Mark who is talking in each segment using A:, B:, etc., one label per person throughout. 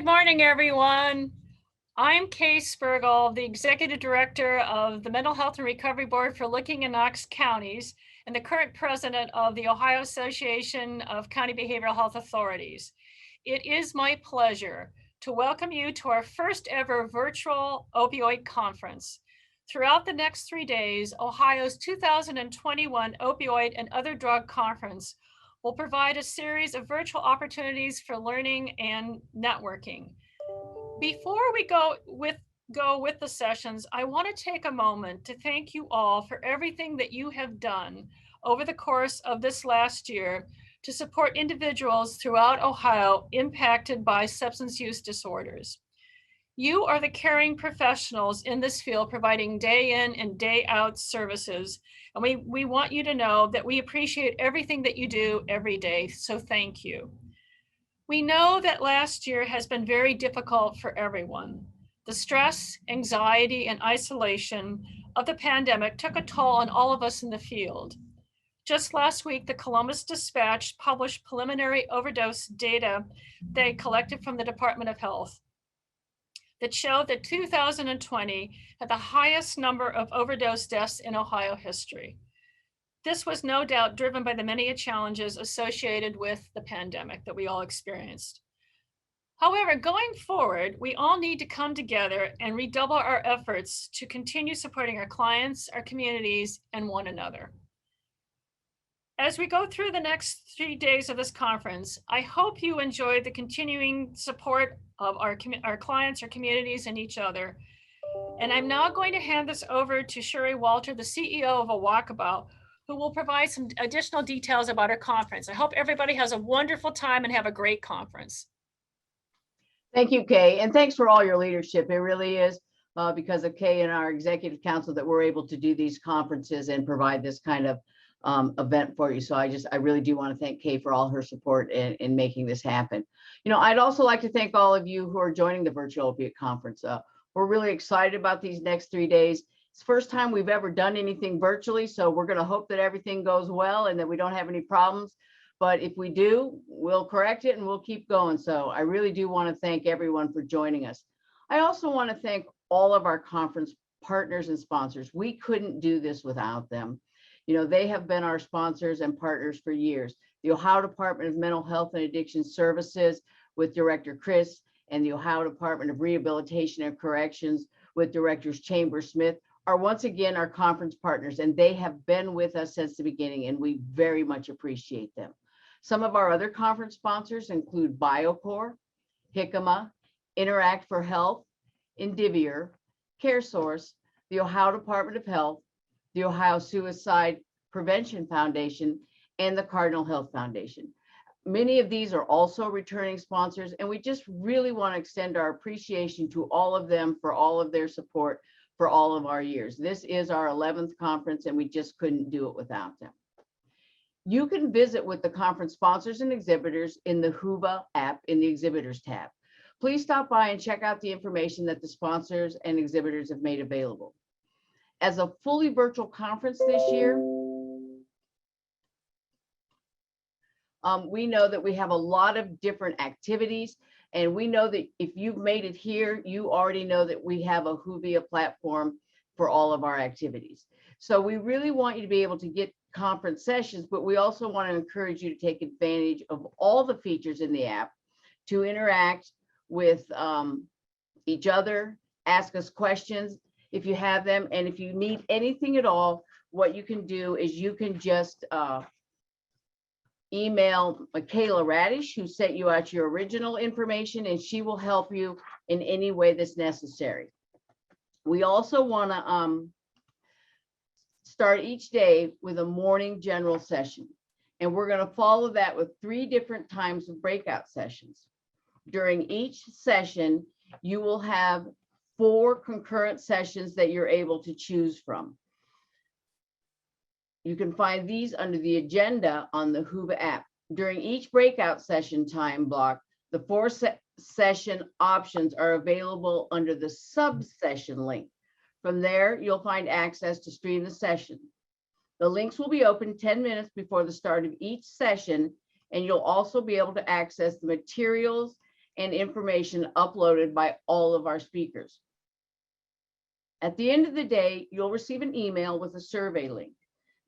A: Good morning, everyone. I'm Spergel, the Executive Director of the Mental Health and Recovery Board for Licking and Knox counties and the current president of the Ohio Association of County Behavioral Health Authorities. It is my pleasure to welcome you to our first ever virtual opioid conference. Throughout the next 3 days, Ohio's 2021 Opioid and Other Drug Conference will provide a series of virtual opportunities for learning and networking. Before we go with the sessions, I want to take a moment to thank you all for everything that you have done over the course of this last year to support individuals throughout Ohio impacted by substance use disorders. You are the caring professionals in this field providing day in and day out services. And we want you to know that we appreciate everything that you do every day, so thank you. We know that last year has been very difficult for everyone. The stress, anxiety, and isolation of the pandemic took a toll on all of us in the field. Just last week, the Columbus Dispatch published preliminary overdose data they collected from the Department of Health that showed that 2020 had the highest number of overdose deaths in Ohio history. This was no doubt driven by the many challenges associated with the pandemic that we all experienced. However, going forward, we all need to come together and redouble our efforts to continue supporting our clients, our communities, and one another. As we go through the next 3 days of this conference, I hope you enjoy the continuing support of our clients, our communities, and each other. And I'm now going to hand this over to Cheri Walter, the CEO of OACBHA, who will provide some additional details about our conference. I hope everybody has a wonderful time and have a great conference.
B: Thank you, Kay, and thanks for all your leadership. It really is because of Kay and our executive council that we're able to do these conferences and provide this kind of event for you. So I really do want to thank Kay for all her support in making this happen. You know, I'd also like to thank all of you who are joining the virtual opiate conference. We're really excited about these next 3 days. It's the first time we've ever done anything virtually, so we're going to hope that everything goes well and that we don't have any problems. But if we do, we'll correct it and we'll keep going. So I really do want to thank everyone for joining us. I also want to thank all of our conference partners and sponsors. We couldn't do this without them. You know, they have been our sponsors and partners for years. The Ohio Department of Mental Health and Addiction Services with Director Criss and the Ohio Department of Rehabilitation and Corrections with Directors Chambers Smith are once again our conference partners, and they have been with us since the beginning, and we very much appreciate them. Some of our other conference sponsors include BioCore, JCMA, Interact for Health, Indivior, CareSource, the Ohio Department of Health, the Ohio Suicide Prevention Foundation, and the Cardinal Health Foundation. Many of these are also returning sponsors, and we just really want to extend our appreciation to all of them for all of their support for all of our years. This is our 11th conference, and we just couldn't do it without them. You can visit with the conference sponsors and exhibitors in the OACBHA app in the Exhibitors tab. Please stop by and check out the information that the sponsors and exhibitors have made available. As a fully virtual conference this year, we know that we have a lot of different activities, and we know that if you've made it here, you already know that we have a OACBHA platform for all of our activities. So we really want you to be able to get conference sessions, but we also want to encourage you to take advantage of all the features in the app to interact with each other, ask us questions if you have them, and if you need anything at all, what you can do is you can just email Michaela Radish, who sent you out your original information, and she will help you in any way that's necessary. We also want to start each day with a morning general session, and we're going to follow that with 3 different times of breakout sessions. During each session, you will have 4 concurrent sessions that you're able to choose from. You can find these under the agenda on the OACBHA app. During each breakout session time block, the 4 session options are available under the sub-session link. From there, you'll find access to stream the session. The links will be open 10 minutes before the start of each session, and you'll also be able to access the materials and information uploaded by all of our speakers. At the end of the day, you'll receive an email with a survey link.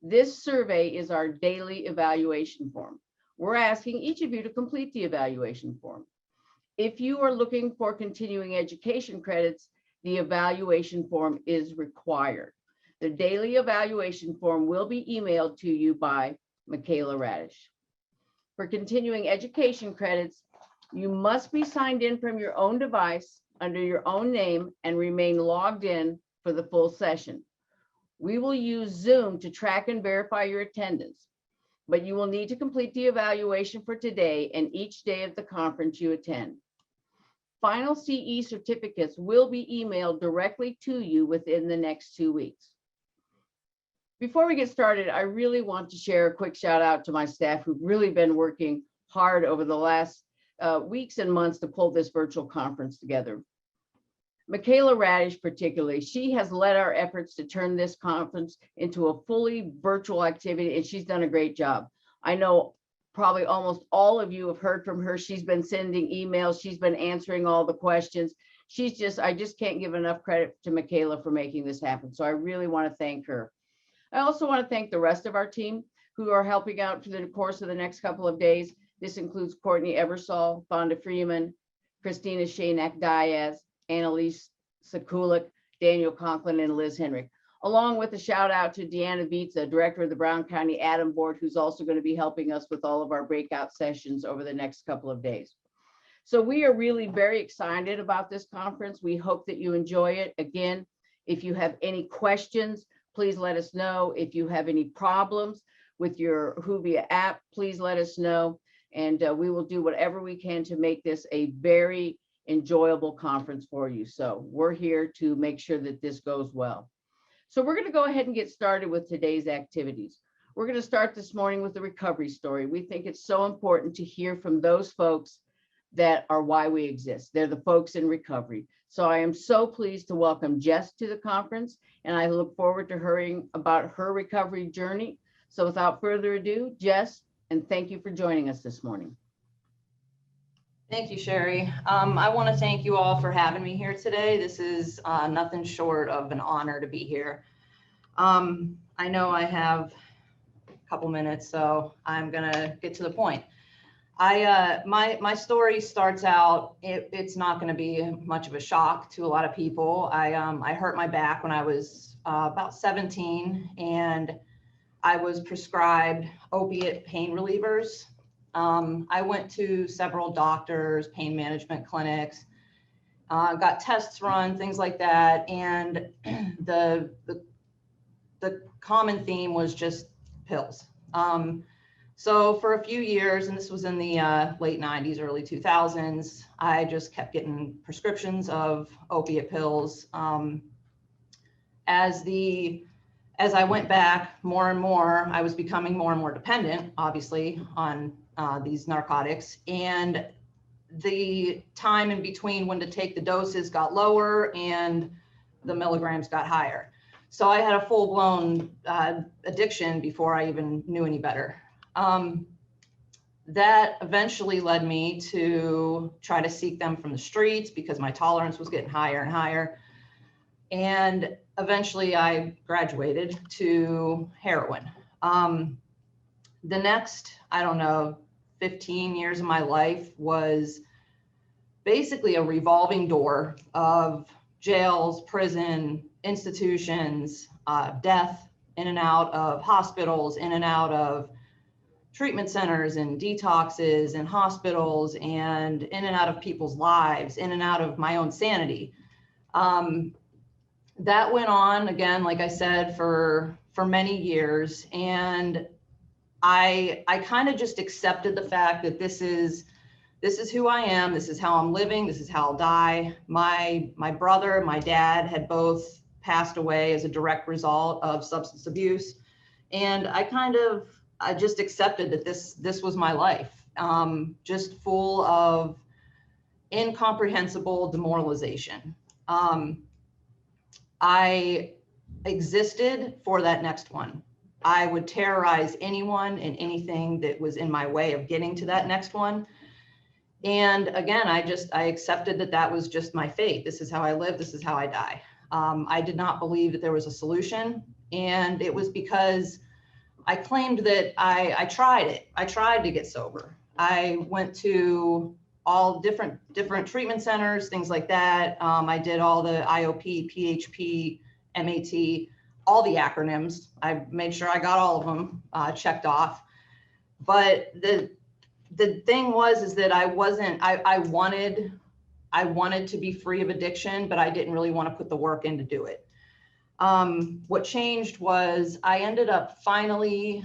B: This survey is our daily evaluation form. We're asking each of you to complete the evaluation form. If you are looking for continuing education credits, the evaluation form is required. The daily evaluation form will be emailed to you by Michaela Radish. For continuing education credits, you must be signed in from your own device under your own name and remain logged in for the full session. We will use Zoom to track and verify your attendance, but you will need to complete the evaluation for today and each day of the conference you attend. Final CE certificates will be emailed directly to you within the next 2 weeks. Before we get started, I really want to share a quick shout out to my staff who've really been working hard over the last weeks and months to pull this virtual conference together. Michaela Radish particularly, she has led our efforts to turn this conference into a fully virtual activity, and she's done a great job. I know probably almost all of you have heard from her. She's been sending emails, she's been answering all the questions. I just can't give enough credit to Michaela for making this happen. So I really want to thank her. I also want to thank the rest of our team who are helping out through the course of the next couple of days. This includes Courtney Eversole, Fonda Freeman, Christina Shanak-Diaz, Annalise Sekulik, Daniel Conklin, and Liz Henrik, along with a shout out to Deanna Beetza, Director of the Brown County ATTM Board, who's also going to be helping us with all of our breakout sessions over the next couple of days. So we are really very excited about this conference. We hope that you enjoy it. Again, if you have any questions, please let us know. If you have any problems with your WHOVIA app, please let us know. And we will do whatever we can to make this a very enjoyable conference for you. So we're here to make sure that this goes well. So we're going to go ahead and get started with today's activities. We're going to start this morning with the recovery story. We think it's so important to hear from those folks that are why we exist. They're the folks in recovery. So I am so pleased to welcome Jess to the conference, and I look forward to hearing about her recovery journey. So without further ado, Jess, and thank you for joining us this morning.
C: Thank you, Cheri. I want to thank you all for having me here today. This is nothing short of an honor to be here. I know I have a couple minutes, so I'm gonna get to the point. My story starts out, it's not going to be much of a shock to a lot of people. I hurt my back when I was about 17, and I was prescribed opiate pain relievers. I went to several doctors, pain management clinics, got tests run, things like that. And the common theme was just pills. So for a few years, and this was in the late 90s, early 2000s, I just kept getting prescriptions of opiate pills. As I went back more and more, I was becoming more and more dependent, obviously, on these narcotics. And the time in between when to take the doses got lower and the milligrams got higher. So I had a full-blown addiction before I even knew any better. That eventually led me to try to seek them from the streets because my tolerance was getting higher and higher. And eventually I graduated to heroin. The next, I don't know, 15 years of my life was basically a revolving door of jails, prison, institutions, death, in and out of hospitals, in and out of treatment centers and detoxes and hospitals, and in and out of people's lives, in and out of my own sanity. That went on, again, like I said, for many years. And I kind of just accepted the fact that this is who I am. This is how I'm living. This is how I'll die. My brother and my dad had both passed away as a direct result of substance abuse. And I just accepted that this was my life, just full of incomprehensible demoralization. I existed for that next one. I would terrorize anyone and anything that was in my way of getting to that next one. And again, I accepted that that was just my fate. This is how I live. This is how I die. I did not believe that there was a solution. And it was because I claimed that I tried it. I tried to get sober. I went to all different treatment centers, things like that. I did all the IOP, PHP, MAT, all the acronyms. I made sure I got all of them checked off. But the thing is that I wanted to be free of addiction, but I didn't really want to put the work in to do it. What changed was I finally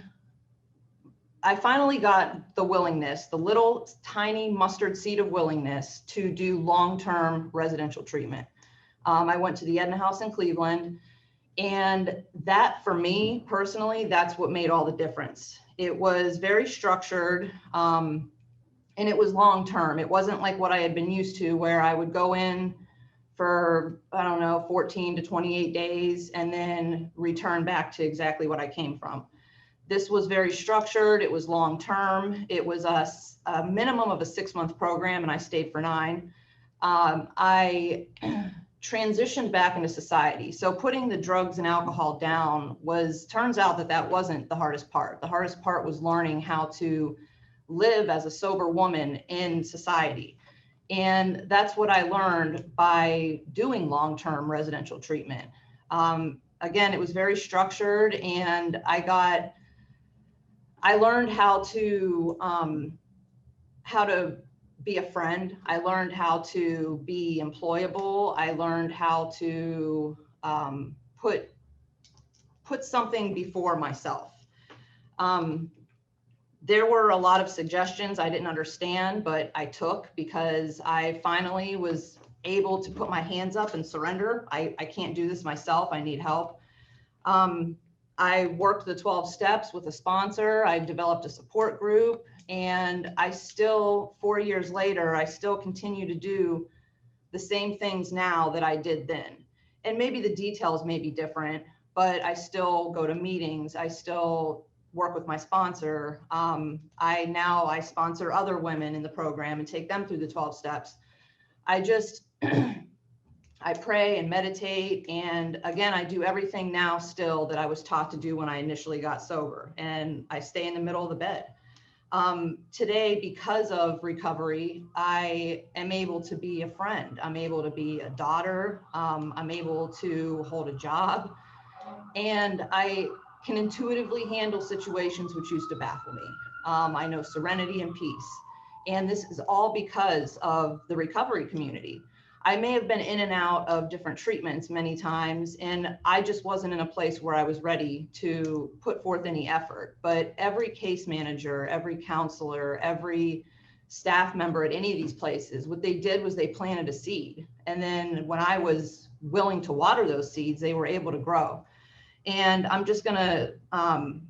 C: got the willingness, the little tiny mustard seed of willingness to do long-term residential treatment. I went to the Edna House in Cleveland, and that for me personally, that's what made all the difference. It was very structured, and it was long-term. It wasn't like what I had been used to, where I would go in for, I don't know, 14 to 28 days and then return back to exactly what I came from. This was very structured. It was long-term. It was a minimum of a 6-month program, and I stayed for 9. I transitioned back into society. So putting the drugs and alcohol down turns out that wasn't the hardest part. The hardest part was learning how to live as a sober woman in society. And that's what I learned by doing long-term residential treatment. Again, it was very structured, and I learned how to be a friend. I learned how to be employable. I learned how to put something before myself. There were a lot of suggestions I didn't understand, but I took, because I finally was able to put my hands up and surrender. I can't do this myself. I need help. I worked the 12 steps with a sponsor. I developed a support group, and I still, 4 years later, I still continue to do the same things now that I did then. And maybe the details may be different, but I still go to meetings. I still work with my sponsor. I sponsor other women in the program and take them through the 12 steps. I pray and meditate. And again, I do everything now still that I was taught to do when I initially got sober, and I stay in the middle of the bed. Today, because of recovery, I am able to be a friend. I'm able to be a daughter. I'm able to hold a job, and I can intuitively handle situations which used to baffle me. I know serenity and peace. And this is all because of the recovery community. I may have been in and out of different treatments many times, and I just wasn't in a place where I was ready to put forth any effort. But every case manager, every counselor, every staff member at any of these places, what they did was they planted a seed. And then when I was willing to water those seeds, they were able to grow. And I'm just gonna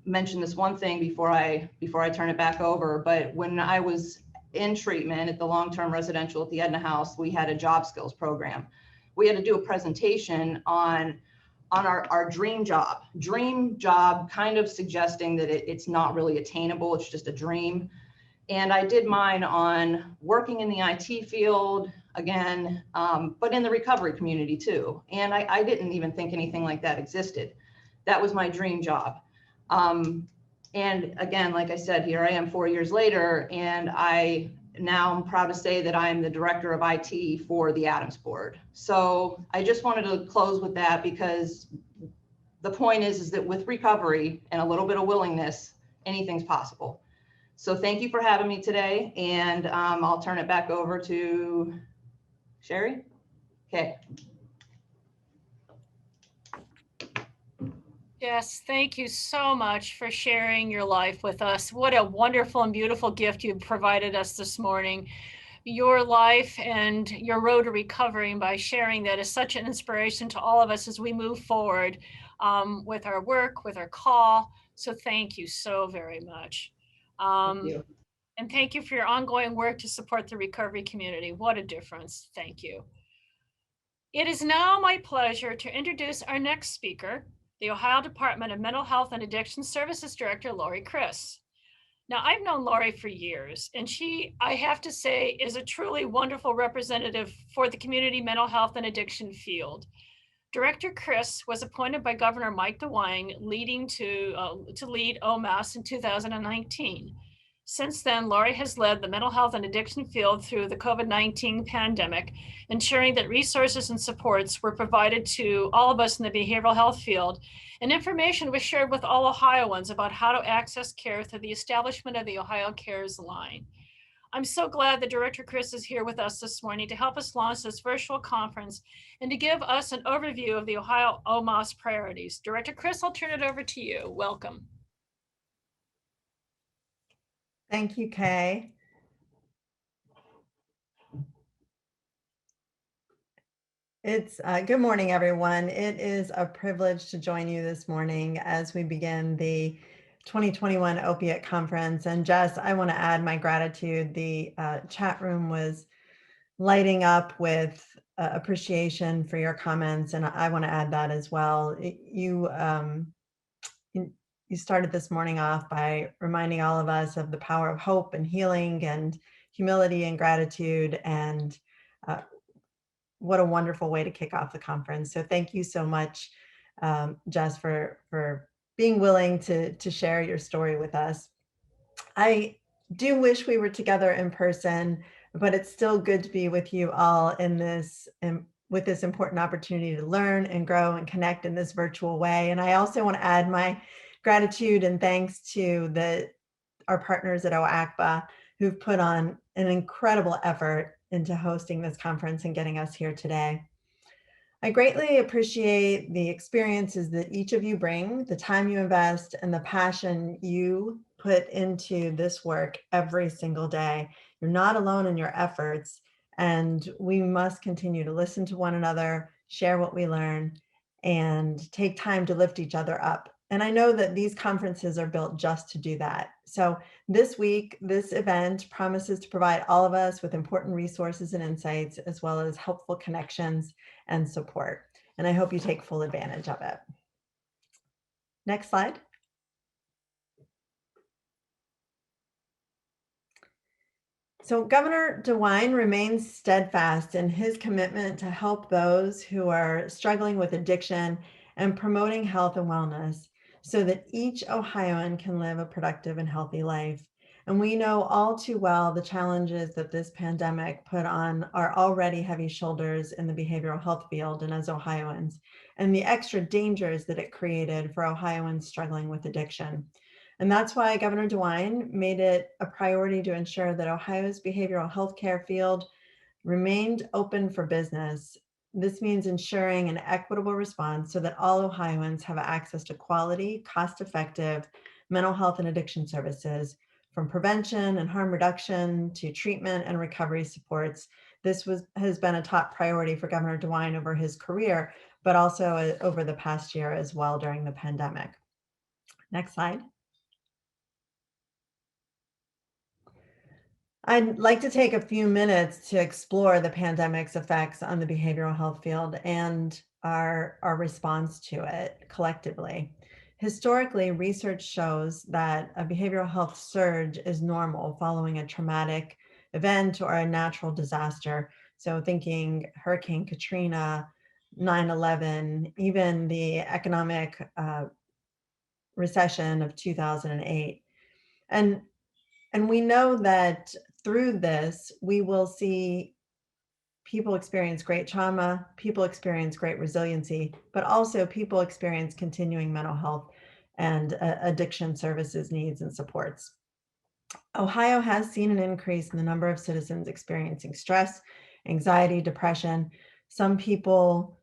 C: mention this one thing before I turn it back over. But when I was in treatment at the long-term residential at the Edna House, we had a job skills program. We had to do a presentation on our dream job, kind of suggesting that it's not really attainable. It's just a dream. And I did mine on working in the IT field again, but in the recovery community too. And I didn't even think anything like that existed. That was my dream job. And again, like I said, here I am 4 years later, and I'm proud to say that I'm the director of IT for the Adams Board. So I just wanted to close with that, because the point is that with recovery and a little bit of willingness, anything's possible. So thank you for having me today, and I'll turn it back over to Cheri. Okay.
A: Jess, thank you so much for sharing your life with us. What a wonderful and beautiful gift you provided us this morning. Your life and your road to recovery, and by sharing that, is such an inspiration to all of us as we move forward with our work, with our call. So thank you so very much.
C: Thank you.
A: And thank you for your ongoing work to support the recovery community. What a difference. Thank you. It is now my pleasure to introduce our next speaker, the Ohio Department of Mental Health and Addiction Services Director, Lori Criss. Now, I've known Lori for years, and she, I have to say, is a truly wonderful representative for the community mental health and addiction field. Director Criss was appointed by Governor Mike DeWine, leading to lead OMAS in 2019. Since then, Lori has led the mental health and addiction field through the COVID-19 pandemic, ensuring that resources and supports were provided to all of us in the behavioral health field, and information was shared with all Ohioans about how to access care through the establishment of the Ohio Cares line. I'm so glad that Director Criss is here with us this morning to help us launch this virtual conference and to give us an overview of the Ohio OMAS priorities. Director Criss, I'll turn it over to you. Welcome.
D: Thank you, Kay. It's good morning, everyone. It is a privilege to join you this morning as we begin the 2021 Opiate Conference. And Jess, I want to add my gratitude. The chat room was lighting up with appreciation for your comments, and I want to add that as well. You started this morning off by reminding all of us of the power of hope and healing and humility and gratitude, and what a wonderful way to kick off the conference. So thank you so much, Jess, for being willing to share your story with us. I do wish we were together in person, but it's still good to be with you all with this important opportunity to learn and grow and connect in this virtual way. And I also want to add my gratitude and thanks to our partners at OACBHA who've put on an incredible effort into hosting this conference and getting us here today. I greatly appreciate the experiences that each of you bring, the time you invest, and the passion you put into this work every single day. You're not alone in your efforts, and we must continue to listen to one another, share what we learn, and take time to lift each other up. And I know that these conferences are built just to do that. So this week, this event promises to provide all of us with important resources and insights, as well as helpful connections and support. And I hope you take full advantage of it. Next slide. So Governor DeWine remains steadfast in his commitment to help those who are struggling with addiction and promoting health and wellness, so that each Ohioan can live a productive and healthy life. And we know all too well the challenges that this pandemic put on our already heavy shoulders in the behavioral health field and as Ohioans, and the extra dangers that it created for Ohioans struggling with addiction. And that's why Governor DeWine made it a priority to ensure that Ohio's behavioral health care field remained open for business. This means ensuring an equitable response so that all Ohioans have access to quality, cost-effective mental health and addiction services, from prevention and harm reduction to treatment and recovery supports. This has been a top priority for Governor DeWine over his career, but also over the past year as well during the pandemic. Next slide. I'd like to take a few minutes to explore the pandemic's effects on the behavioral health field and our response to it collectively. Historically, research shows that a behavioral health surge is normal following a traumatic event or a natural disaster. So thinking Hurricane Katrina, 9/11, even the economic recession of 2008. And we know that through this, we will see people experience great trauma, people experience great resiliency, but also people experience continuing mental health and addiction services needs and supports. Ohio has seen an increase in the number of citizens experiencing stress, anxiety, depression. Some people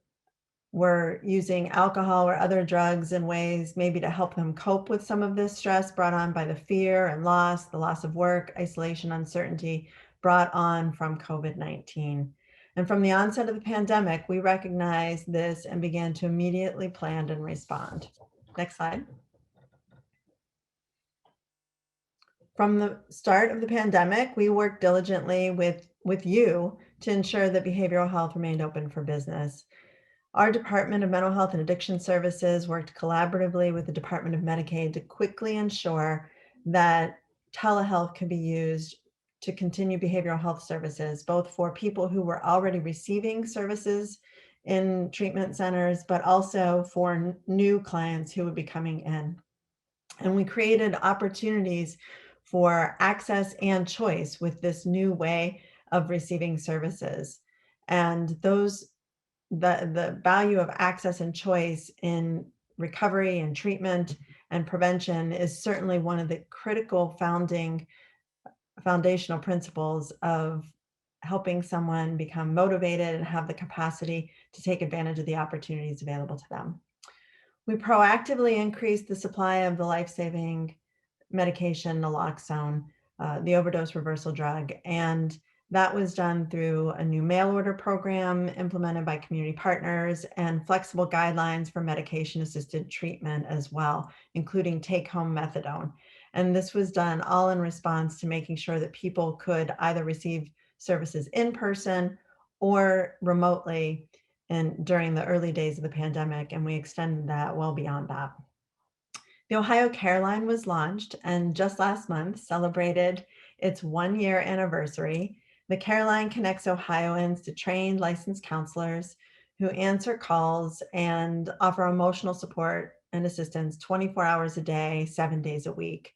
D: were using alcohol or other drugs in ways maybe to help them cope with some of this stress brought on by the fear and loss, the loss of work, isolation, uncertainty brought on from COVID-19. And from the onset of the pandemic, we recognized this and began to immediately plan and respond. Next slide. From the start of the pandemic, we worked diligently with you to ensure that behavioral health remained open for business. Our Department of Mental Health and Addiction Services worked collaboratively with the Department of Medicaid to quickly ensure that telehealth could be used to continue behavioral health services, both for people who were already receiving services in treatment centers, but also for new clients who would be coming in. And we created opportunities for access and choice with this new way of receiving services. And the value of access and choice in recovery and treatment and prevention is certainly one of the critical foundational principles of helping someone become motivated and have the capacity to take advantage of the opportunities available to them. We proactively increased the supply of the life-saving medication, naloxone, the overdose reversal drug, and that was done through a new mail order program implemented by community partners and flexible guidelines for medication-assisted treatment as well, including take-home methadone. And this was done all in response to making sure that people could either receive services in person or remotely during the early days of the pandemic, and we extended that well beyond that. The Ohio Care Line was launched and just last month celebrated its 1-year anniversary. The Care Line connects Ohioans to trained licensed counselors who answer calls and offer emotional support and assistance 24 hours a day, 7 days a week.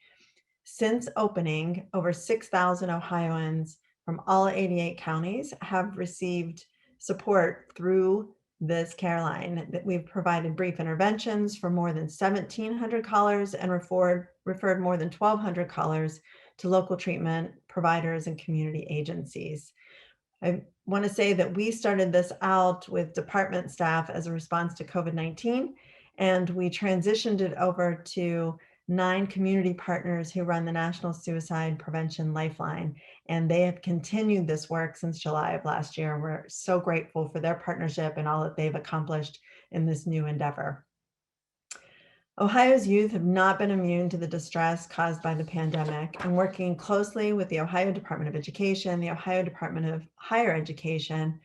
D: Since opening, over 6,000 Ohioans from all 88 counties have received support through this care line. That we've provided brief interventions for more than 1,700 callers and referred more than 1,200 callers to local treatment providers and community agencies. I want to say that we started this out with department staff as a response to COVID-19, and we transitioned it over to 9 community partners who run the National Suicide Prevention Lifeline, and they have continued this work since July of last year. We're so grateful for their partnership and all that they've accomplished in this new endeavor. Ohio's youth have not been immune to the distress caused by the pandemic, and working closely with the Ohio Department of Education, the Ohio Department of Higher Education,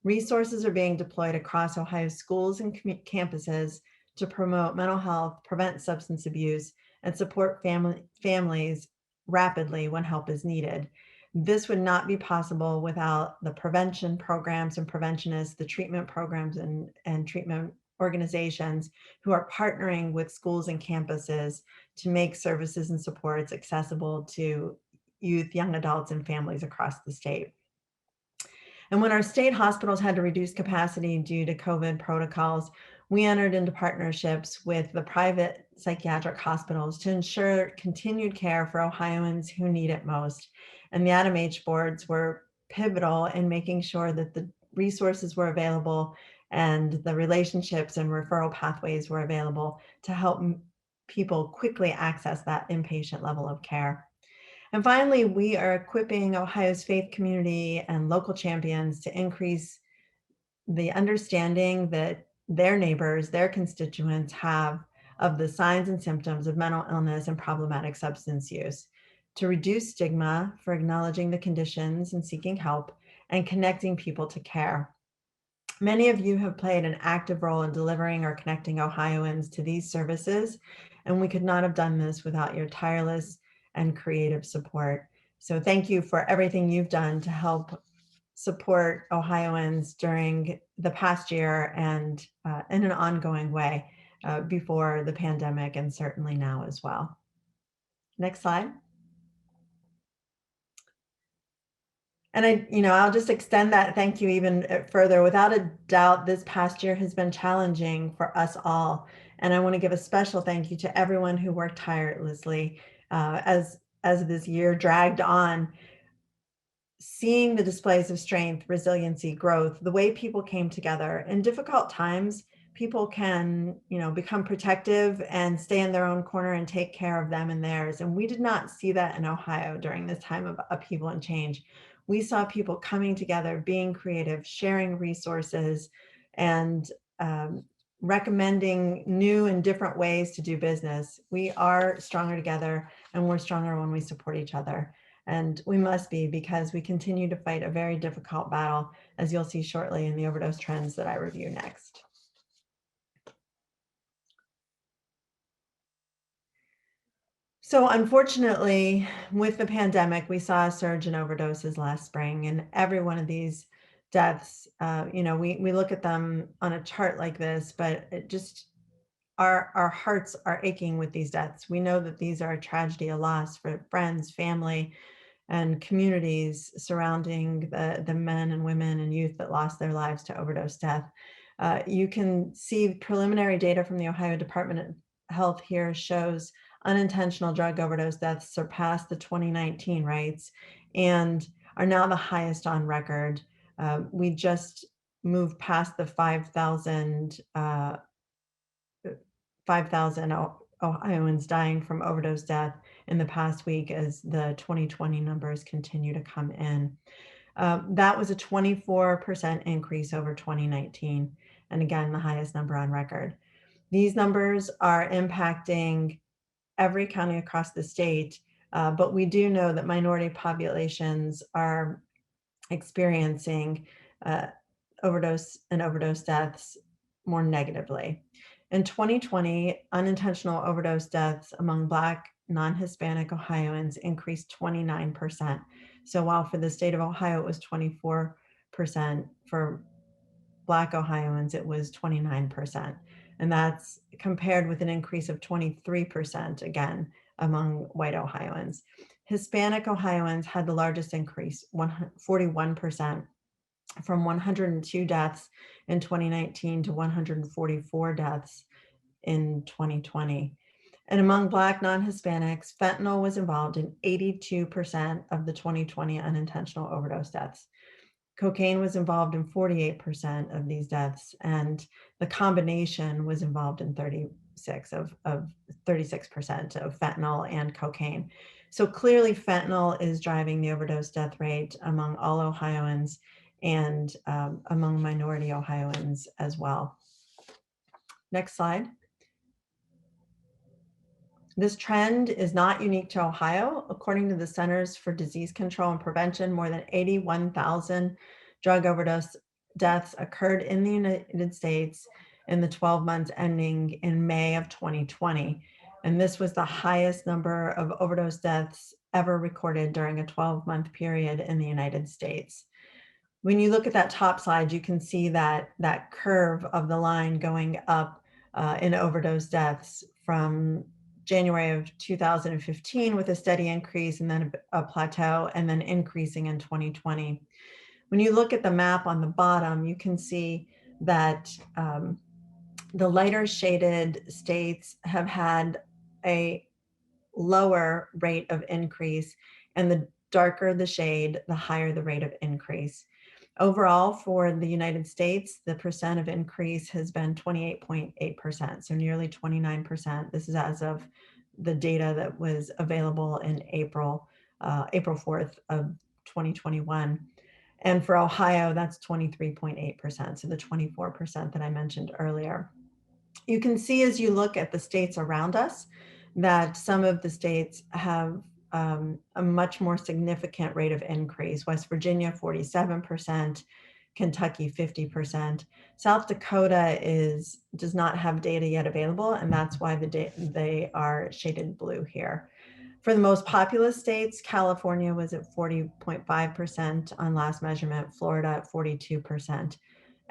D: resources are being deployed across Ohio's schools and campuses to promote mental health, prevent substance abuse, and support families rapidly when help is needed. This would not be possible without the prevention programs and preventionists, the treatment programs and treatment organizations who are partnering with schools and campuses to make services and supports accessible to youth, young adults, and families across the state. And when our state hospitals had to reduce capacity due to COVID protocols, we entered into partnerships with the private psychiatric hospitals to ensure continued care for Ohioans who need it most. And the ATTC boards were pivotal in making sure that the resources were available and the relationships and referral pathways were available to help people quickly access that inpatient level of care. And finally, we are equipping Ohio's faith community and local champions to increase the understanding that their neighbors, their constituents have of the signs and symptoms of mental illness and problematic substance use, to reduce stigma for acknowledging the conditions and seeking help and connecting people to care. Many of you have played an active role in delivering or connecting Ohioans to these services, and we could not have done this without your tireless and creative support. So thank you for everything you've done to help support Ohioans during the past year and in an ongoing way before the pandemic and certainly now as well. Next slide. And I'll just extend that thank you even further. Without a doubt, this past year has been challenging for us all. And I want to give a special thank you to everyone who worked tirelessly as this year dragged on. Seeing the displays of strength, resiliency, growth, the way people came together in difficult times, people can, become protective and stay in their own corner and take care of them and theirs. And we did not see that in Ohio during this time of upheaval and change. We saw people coming together, being creative, sharing resources, and recommending new and different ways to do business. We are stronger together, and we're stronger when we support each other. And we must be, because we continue to fight a very difficult battle, as you'll see shortly in the overdose trends that I review next. So unfortunately, with the pandemic, we saw a surge in overdoses last spring, and every one of these deaths, we look at them on a chart like this, but it just our hearts are aching with these deaths. We know that these are a tragedy, a loss for friends, family, and communities surrounding the men and women and youth that lost their lives to overdose death. You can see preliminary data from the Ohio Department of Health here shows unintentional drug overdose deaths surpassed the 2019 rates and are now the highest on record. We just moved past the 5,000 Ohioans dying from overdose death in the past week as the 2020 numbers continue to come in. That was a 24% increase over 2019, and again, the highest number on record. These numbers are impacting every county across the state, but we do know that minority populations are experiencing overdose deaths more negatively. In 2020, unintentional overdose deaths among Black, non-Hispanic Ohioans increased 29%. So while for the state of Ohio, it was 24%, for Black Ohioans, it was 29%. And that's compared with an increase of 23% again among white Ohioans. Hispanic Ohioans had the largest increase, 41%, from 102 deaths in 2019 to 144 deaths in 2020. And among Black non-Hispanics, fentanyl was involved in 82% of the 2020 unintentional overdose deaths. Cocaine was involved in 48% of these deaths, and the combination was involved in 36% of fentanyl and cocaine. So clearly fentanyl is driving the overdose death rate among all Ohioans and among minority Ohioans as well. Next slide. This trend is not unique to Ohio. According to the Centers for Disease Control and Prevention, more than 81,000 drug overdose deaths occurred in the United States in the 12 months ending in May of 2020. And this was the highest number of overdose deaths ever recorded during a 12-month period in the United States. When you look at that top slide, you can see that curve of the line going up in overdose deaths from January of 2015 with a steady increase and then a plateau and then increasing in 2020. When you look at the map on the bottom, you can see that the lighter shaded states have had a lower rate of increase, and the darker the shade, the higher the rate of increase. Overall, for the United States, the percent of increase has been 28.8%, so nearly 29%. This is as of the data that was available in April 4th of 2021. And for Ohio, that's 23.8%, so the 24% that I mentioned earlier. You can see as you look at the states around us that some of the states have a much more significant rate of increase. West Virginia, 47%, Kentucky, 50%. South Dakota does not have data yet available, and that's why they are shaded blue here. For the most populous states, California was at 40.5% on last measurement, Florida at 42%,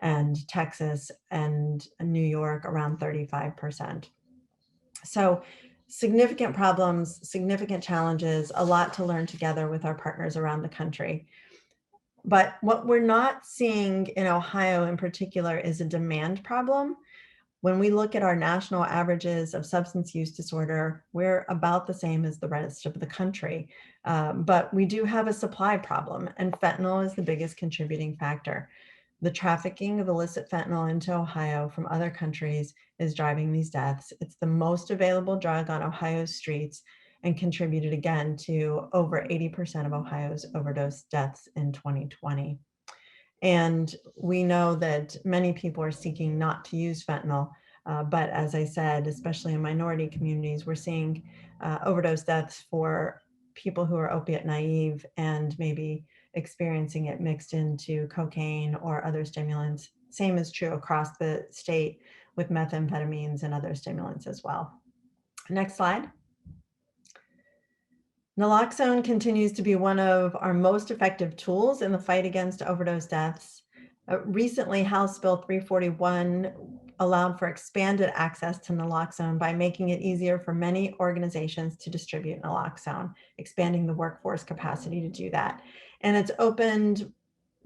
D: and Texas and New York around 35%. So significant problems, significant challenges, a lot to learn together with our partners around the country. But what we're not seeing in Ohio in particular is a demand problem. When we look at our national averages of substance use disorder, we're about the same as the rest of the country. But we do have a supply problem, and fentanyl is the biggest contributing factor. The trafficking of illicit fentanyl into Ohio from other countries is driving these deaths. It's the most available drug on Ohio's streets and contributed again to over 80% of Ohio's overdose deaths in 2020. And we know that many people are seeking not to use fentanyl, but as I said, especially in minority communities, we're seeing overdose deaths for people who are opiate naive and maybe experiencing it mixed into cocaine or other stimulants. Same is true across the state with methamphetamines and other stimulants as well. Next slide. Naloxone continues to be one of our most effective tools in the fight against overdose deaths. Recently, House Bill 341 allowed for expanded access to naloxone by making it easier for many organizations to distribute naloxone, expanding the workforce capacity to do that. And it's opened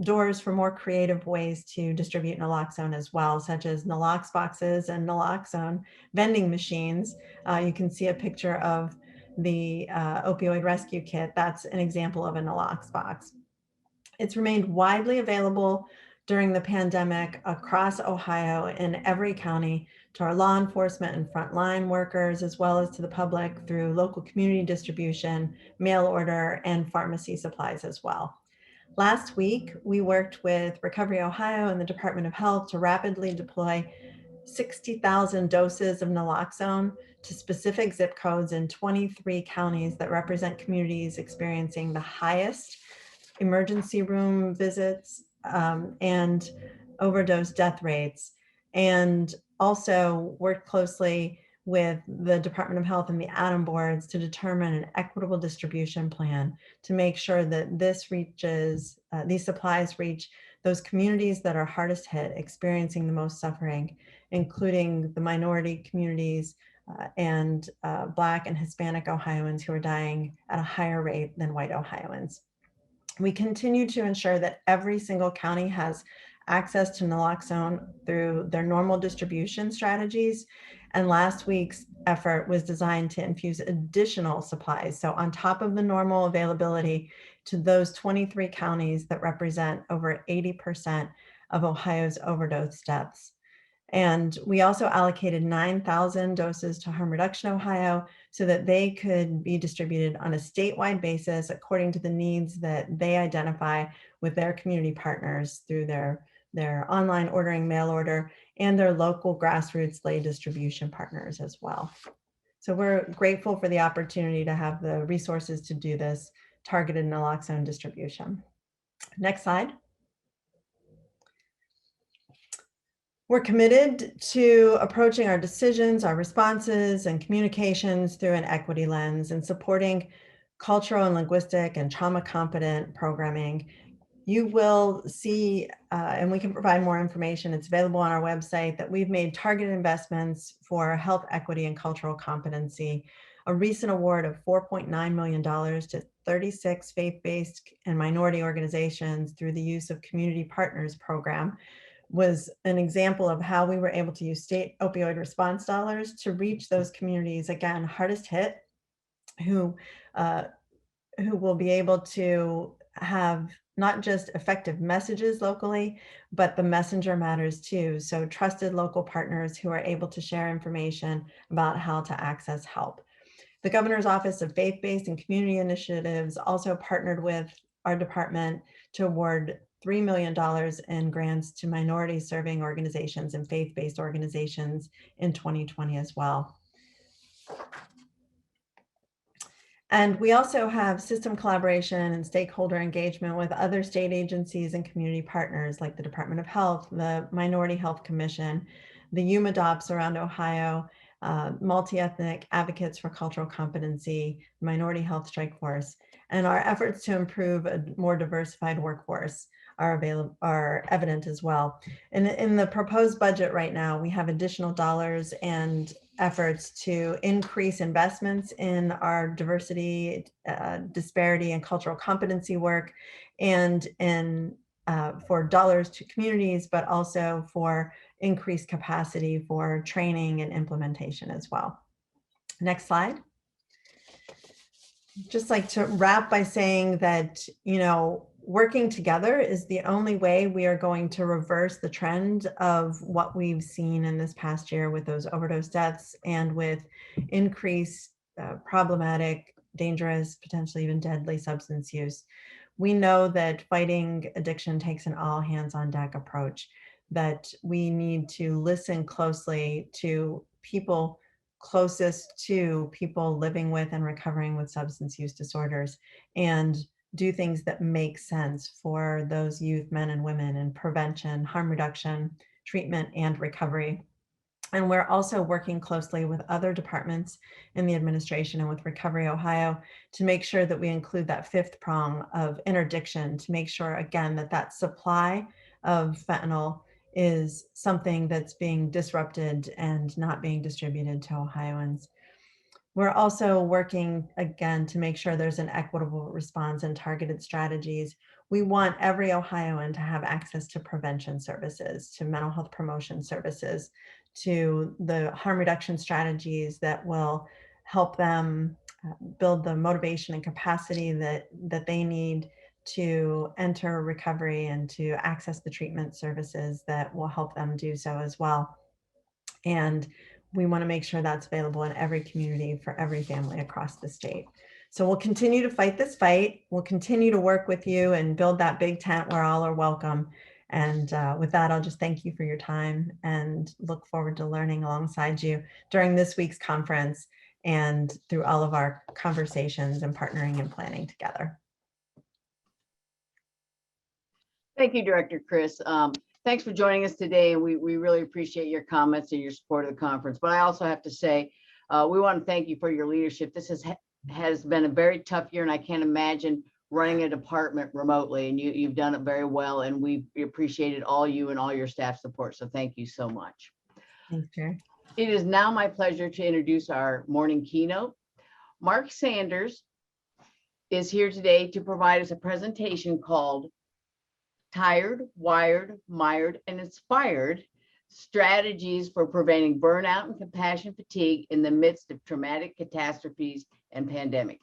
D: doors for more creative ways to distribute naloxone as well, such as nalox boxes and naloxone vending machines. You can see a picture of the opioid rescue kit. That's an example of a nalox box. It's remained widely available during the pandemic across Ohio in every county to our law enforcement and frontline workers, as well as to the public through local community distribution, mail order, and pharmacy supplies as well. Last week, we worked with Recovery Ohio and the Department of Health to rapidly deploy 60,000 doses of naloxone to specific zip codes in 23 counties that represent communities experiencing the highest emergency room visits and overdose death rates, and also worked closely with the Department of Health and the Atom boards to determine an equitable distribution plan to make sure that this reaches, these supplies reach those communities that are hardest hit, experiencing the most suffering, including the minority communities and Black and Hispanic Ohioans who are dying at a higher rate than white Ohioans. We continue to ensure that every single county has access to naloxone through their normal distribution strategies. And last week's effort was designed to infuse additional supplies. So on top of the normal availability to those 23 counties that represent over 80% of Ohio's overdose deaths. And we also allocated 9,000 doses to Harm Reduction Ohio so that they could be distributed on a statewide basis according to the needs that they identify with their community partners through their online ordering, mail order, and their local grassroots lay distribution partners as well. So we're grateful for the opportunity to have the resources to do this targeted naloxone distribution. Next slide. We're committed to approaching our decisions, our responses, and communications through an equity lens and supporting cultural and linguistic and trauma competent programming. You will see, and we can provide more information, it's available on our website, that we've made targeted investments for health equity and cultural competency. A recent award of $4.9 million to 36 faith-based and minority organizations through the use of Community Partners Program was an example of how we were able to use state opioid response dollars to reach those communities, again, hardest hit, who will be able to have not just effective messages locally, but the messenger matters too. So trusted local partners who are able to share information about how to access help. The Governor's Office of Faith-Based and Community Initiatives also partnered with our department to award $3 million in grants to minority serving organizations and faith-based organizations in 2020 as well. And we also have system collaboration and stakeholder engagement with other state agencies and community partners like the Department of Health, the Minority Health Commission, the UMADOPS around Ohio, multi-ethnic advocates for cultural competency, Minority Health Strike Force, and our efforts to improve a more diversified workforce are evident as well. In the proposed budget right now, we have additional dollars and efforts to increase investments in our diversity, disparity, and cultural competency work, and for dollars to communities, but also for increased capacity for training and implementation as well. Next slide. Just like to wrap by saying that, working together is the only way we are going to reverse the trend of what we've seen in this past year with those overdose deaths and with increased problematic, dangerous, potentially even deadly substance use. We know that fighting addiction takes an all hands on deck approach, that we need to listen closely to people closest to people living with and recovering with substance use disorders, and do things that make sense for those youth, men and women, in prevention, harm reduction, treatment, and recovery. And we're also working closely with other departments in the administration and with Recovery Ohio to make sure that we include that fifth prong of interdiction, to make sure, again, that that supply of fentanyl is something that's being disrupted and not being distributed to Ohioans. We're also working, again, to make sure there's an equitable response and targeted strategies. We want every Ohioan to have access to prevention services, to mental health promotion services, to the harm reduction strategies that will help them build the motivation and capacity that they need to enter recovery and to access the treatment services that will help them do so as well. And we want to make sure that's available in every community for every family across the state. So we'll continue to fight this fight. We'll continue to work with you and build that big tent where all are welcome. And with that, I'll just thank you for your time and look forward to learning alongside you during this week's conference and through all of our conversations and partnering and planning together.
B: Thank you, Director Criss. Thanks for joining us today, and we really appreciate your comments and your support of the conference. But I also have to say, we want to thank you for your leadership. This has been a very tough year, and I can't imagine running a department remotely, and you've done it very well, and we appreciated all you and all your staff support. So thank you so much.
D: Thanks, Cheri.
B: It is now my pleasure to introduce our morning keynote. Mark Sanders is here today to provide us a presentation called Tired, Wired, Mired, and Inspired: Strategies for Preventing Burnout and Compassion Fatigue in the Midst of Traumatic Catastrophes and Pandemic.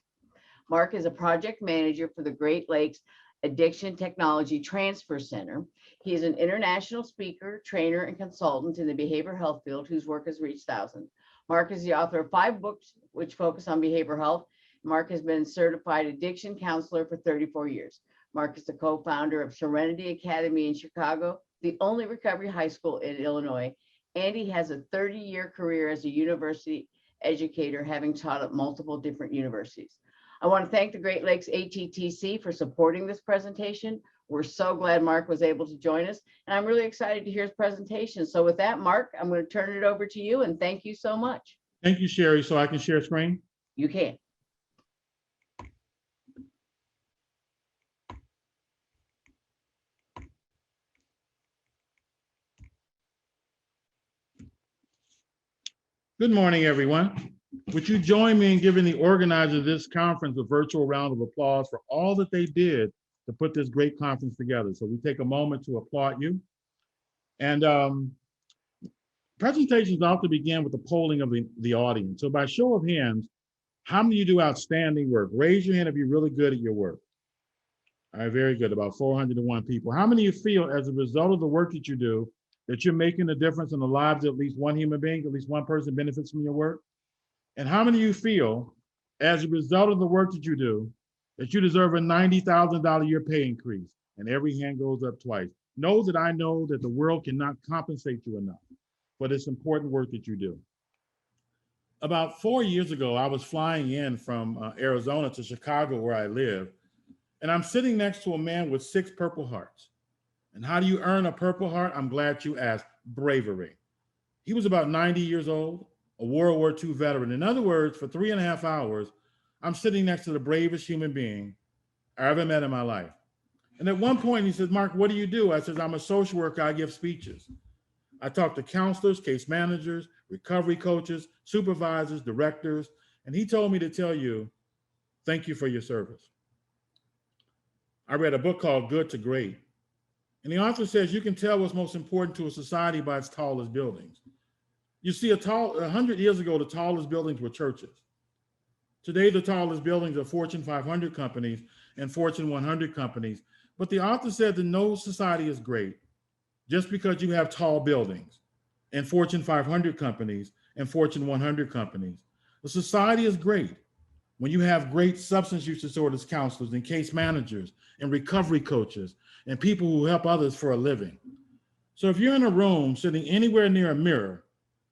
B: Mark is a project manager for the Great Lakes Addiction Technology Transfer Center. He is an international speaker, trainer, and consultant in the behavioral health field whose work has reached thousands. Mark is the author of 5 books which focus on behavioral health. Mark has been certified addiction counselor for 34 years. Mark is the co-founder of Serenity Academy in Chicago, the only recovery high school in Illinois, and he has a 30-year career as a university educator, having taught at multiple different universities. I want to thank the Great Lakes ATTC for supporting this presentation. We're so glad Mark was able to join us, and I'm really excited to hear his presentation. So with that, Mark, I'm going to turn it over to you, and thank you so much.
E: Thank you, Cheri. So I can share screen?
B: You can.
E: Good morning, everyone. Would you join me in giving the organizers of this conference a virtual round of applause for all that they did to put this great conference together? So we take a moment to applaud you. And presentations often begin with the polling of the audience. So by show of hands, how many of you do outstanding work? Raise your hand if you're really good at your work. All right, very good, about 401 people. How many of you feel as a result of the work that you do, that you're making a difference in the lives of at least one human being, at least one person benefits from your work? And how many of you feel, as a result of the work that you do, that you deserve a $90,000 a year pay increase? And every hand goes up twice. Know that I know that the world cannot compensate you enough for this important work that you do. About 4 years ago, I was flying in from Arizona to Chicago, where I live, and I'm sitting next to a man with 6 Purple Hearts. And how do you earn a Purple Heart? I'm glad you asked. Bravery. He was about 90 years old, a World War II veteran. In other words, for 3.5 hours, I'm sitting next to the bravest human being I ever met in my life. And at one point he says, Mark, what do you do? I said, I'm a social worker. I give speeches. I talk to counselors, case managers, recovery coaches, supervisors, directors. And he told me to tell you, thank you for your service. I read a book called Good to Great. And the author says you can tell what's most important to a society by its tallest buildings. You see, 100 years ago, the tallest buildings were churches. Today, the tallest buildings are Fortune 500 companies and Fortune 100 companies. But the author said that no society is great just because you have tall buildings and Fortune 500 companies and Fortune 100 companies. The society is great when you have great substance use disorders counselors and case managers and recovery coaches and people who help others for a living. So if you're in a room sitting anywhere near a mirror,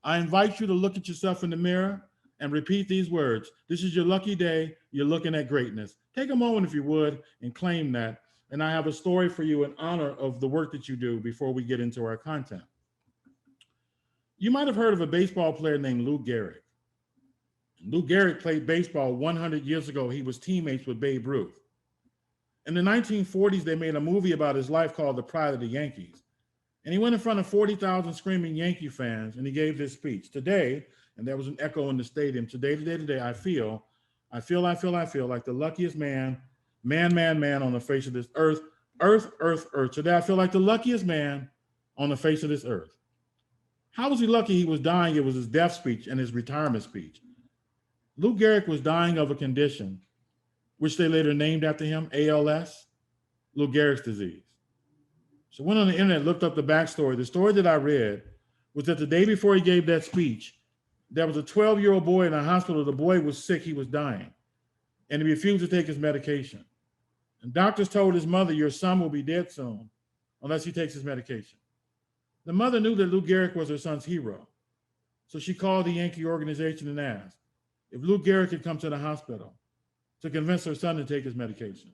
E: I invite you to look at yourself in the mirror and repeat these words. This is your lucky day. You're looking at greatness. Take a moment, if you would, and claim that. And I have a story for you in honor of the work that you do before we get into our content. You might have heard of a baseball player named Lou Gehrig. Lou Gehrig played baseball 100 years ago. He was teammates with Babe Ruth. In the 1940s, they made a movie about his life called The Pride of the Yankees. And he went in front of 40,000 screaming Yankee fans, and he gave this speech. Today, and there was an echo in the stadium, today, I feel like the luckiest man on the face of this earth. Today, I feel like the luckiest man on the face of this earth. How was he lucky he was dying? It was his death speech and his retirement speech. Lou Gehrig was dying of a condition, which they later named after him, ALS, Lou Gehrig's disease. So I went on the internet, looked up the backstory. The story that I read was that the day before he gave that speech, there was a 12-year-old boy in a hospital. The boy was sick, he was dying, and he refused to take his medication. And doctors told his mother, your son will be dead soon unless he takes his medication. The mother knew that Lou Gehrig was her son's hero. So she called the Yankee organization and asked if Lou Gehrig could come to the hospital to convince her son to take his medication.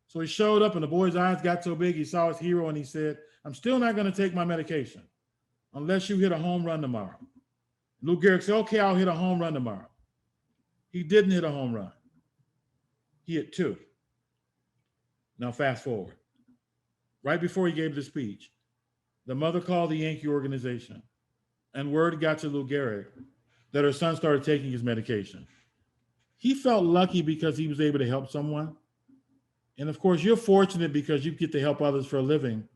E: So he showed up and the boy's eyes got so big, he saw his hero and he said, I'm still not gonna take my medication unless you hit a home run tomorrow. Lou Gehrig said, okay, I'll hit a home run tomorrow. He didn't hit a home run. He hit 2. Now fast forward. Right before he gave the speech, the mother called the Yankee organization and word got to Lou Gehrig that her son started taking his medication. He felt lucky because he was able to help someone. And of course, you're fortunate because you get to help others for a living.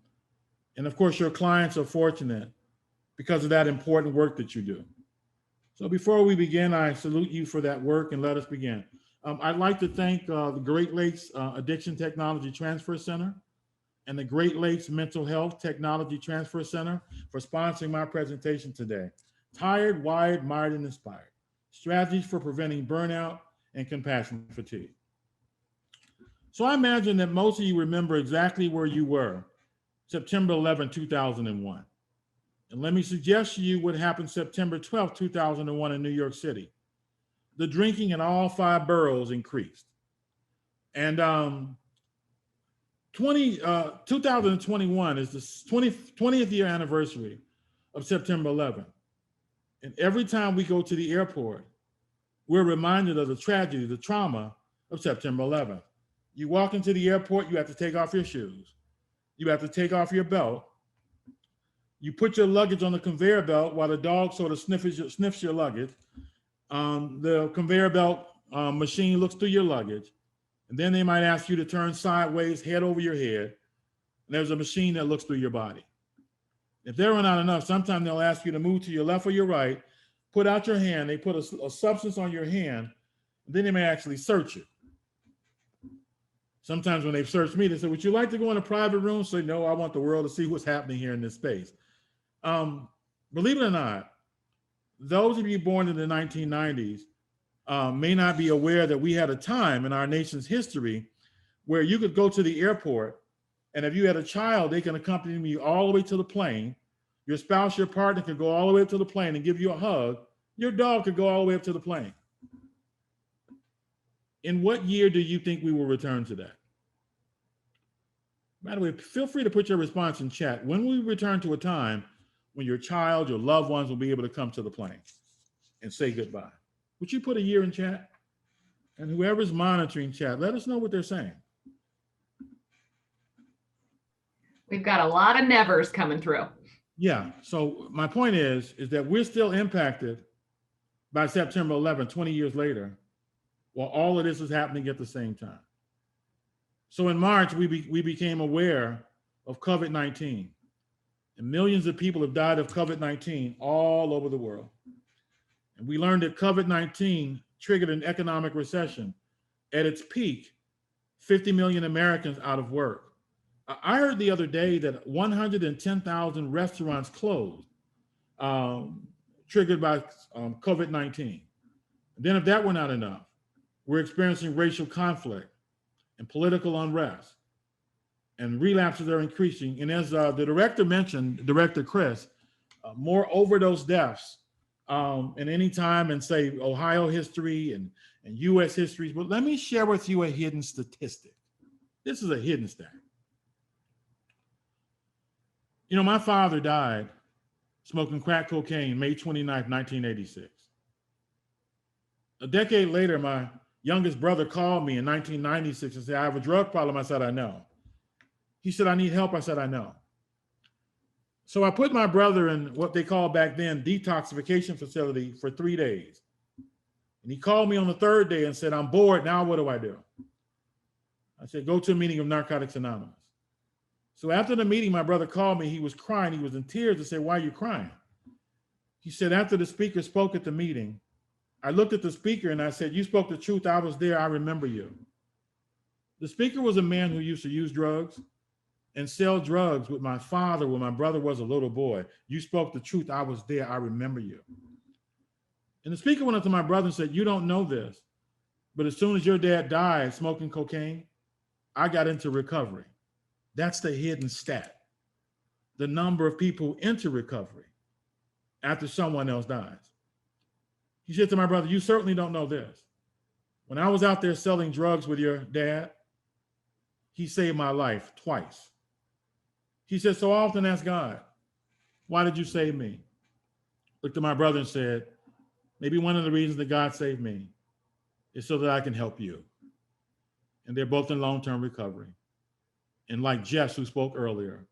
E: And of course, your clients are fortunate because of that important work that you do. So before we begin, I salute you for that work and let us begin. I'd like to thank the Great Lakes Addiction Technology Transfer Center and the Great Lakes Mental Health Technology Transfer Center for sponsoring my presentation today. Tired, Wired, Mired, and Inspired. Strategies for Preventing Burnout and Compassion Fatigue. So I imagine that most of you remember exactly where you were September 11, 2001. And let me suggest to you what happened September 12, 2001 in New York City. The drinking in all 5 boroughs increased. And 2021 is the 20th year anniversary of September 11. And every time we go to the airport, we're reminded of the tragedy, the trauma of September 11th. You walk into the airport, you have to take off your shoes. You have to take off your belt. You put your luggage on the conveyor belt while the dog sort of sniffs your luggage. The conveyor belt machine looks through your luggage. And then they might ask you to turn sideways, head over your head. And there's a machine that looks through your body. If they're not enough, sometimes they'll ask you to move to your left or your right, put out your hand, they put a substance on your hand, and then they may actually search it. Sometimes when they've searched me, they say, would you like to go in a private room? Say, no, I want the world to see what's happening here in this space. Believe it or not, those of you born in the 1990s may not be aware that we had a time in our nation's history where you could go to the airport, and if you had a child, they can accompany you all the way to the plane. Your spouse, your partner could go all the way up to the plane and give you a hug. Your dog could go all the way up to the plane. In what year do you think we will return to that? By the way, feel free to put your response in chat. When will we return to a time when your child, your loved ones will be able to come to the plane and say goodbye? Would you put a year in chat? And whoever's monitoring chat, let us know what they're saying.
F: We've got a lot of nevers coming through.
E: Yeah, so my point is that we're still impacted by September 11, 20 years later, while all of this is happening at the same time. So in March, we became aware of COVID-19. And millions of people have died of COVID-19 all over the world. And we learned that COVID-19 triggered an economic recession. At its peak, 50 million Americans out of work. I heard the other day that 110,000 restaurants closed, triggered by COVID-19. And then if that were not enough, we're experiencing racial conflict and political unrest, and relapses are increasing. And as the director mentioned, Director Criss, more overdose deaths in any time in, say, Ohio history and US history. But let me share with you a hidden statistic. This is a hidden stat. You know, my father died smoking crack cocaine, May 29th, 1986. A decade later, my youngest brother called me in 1996 and said, I have a drug problem. I said, I know. He said, I need help. I said, I know. So I put my brother in what they called back then detoxification facility for 3 days. And he called me on the third day and said, I'm bored. Now what do? I said, go to a meeting of Narcotics Anonymous. So after the meeting, my brother called me. He was crying. He was in tears. I said, why are you crying? He said, after the speaker spoke at the meeting, I looked at the speaker and I said, you spoke the truth. I was there. I remember you. The speaker was a man who used to use drugs and sell drugs with my father when my brother was a little boy. You spoke the truth. I was there. I remember you. And the speaker went up to my brother and said, you don't know this, but as soon as your dad died smoking cocaine, I got into recovery. That's the hidden stat. The number of people who enter recovery after someone else dies. He said to my brother, you certainly don't know this. When I was out there selling drugs with your dad, he saved my life twice. He said, so I often ask God, why did you save me? Looked at my brother and said, maybe one of the reasons that God saved me is so that I can help you. And they're both in long-term recovery. And like Jess, who spoke earlier,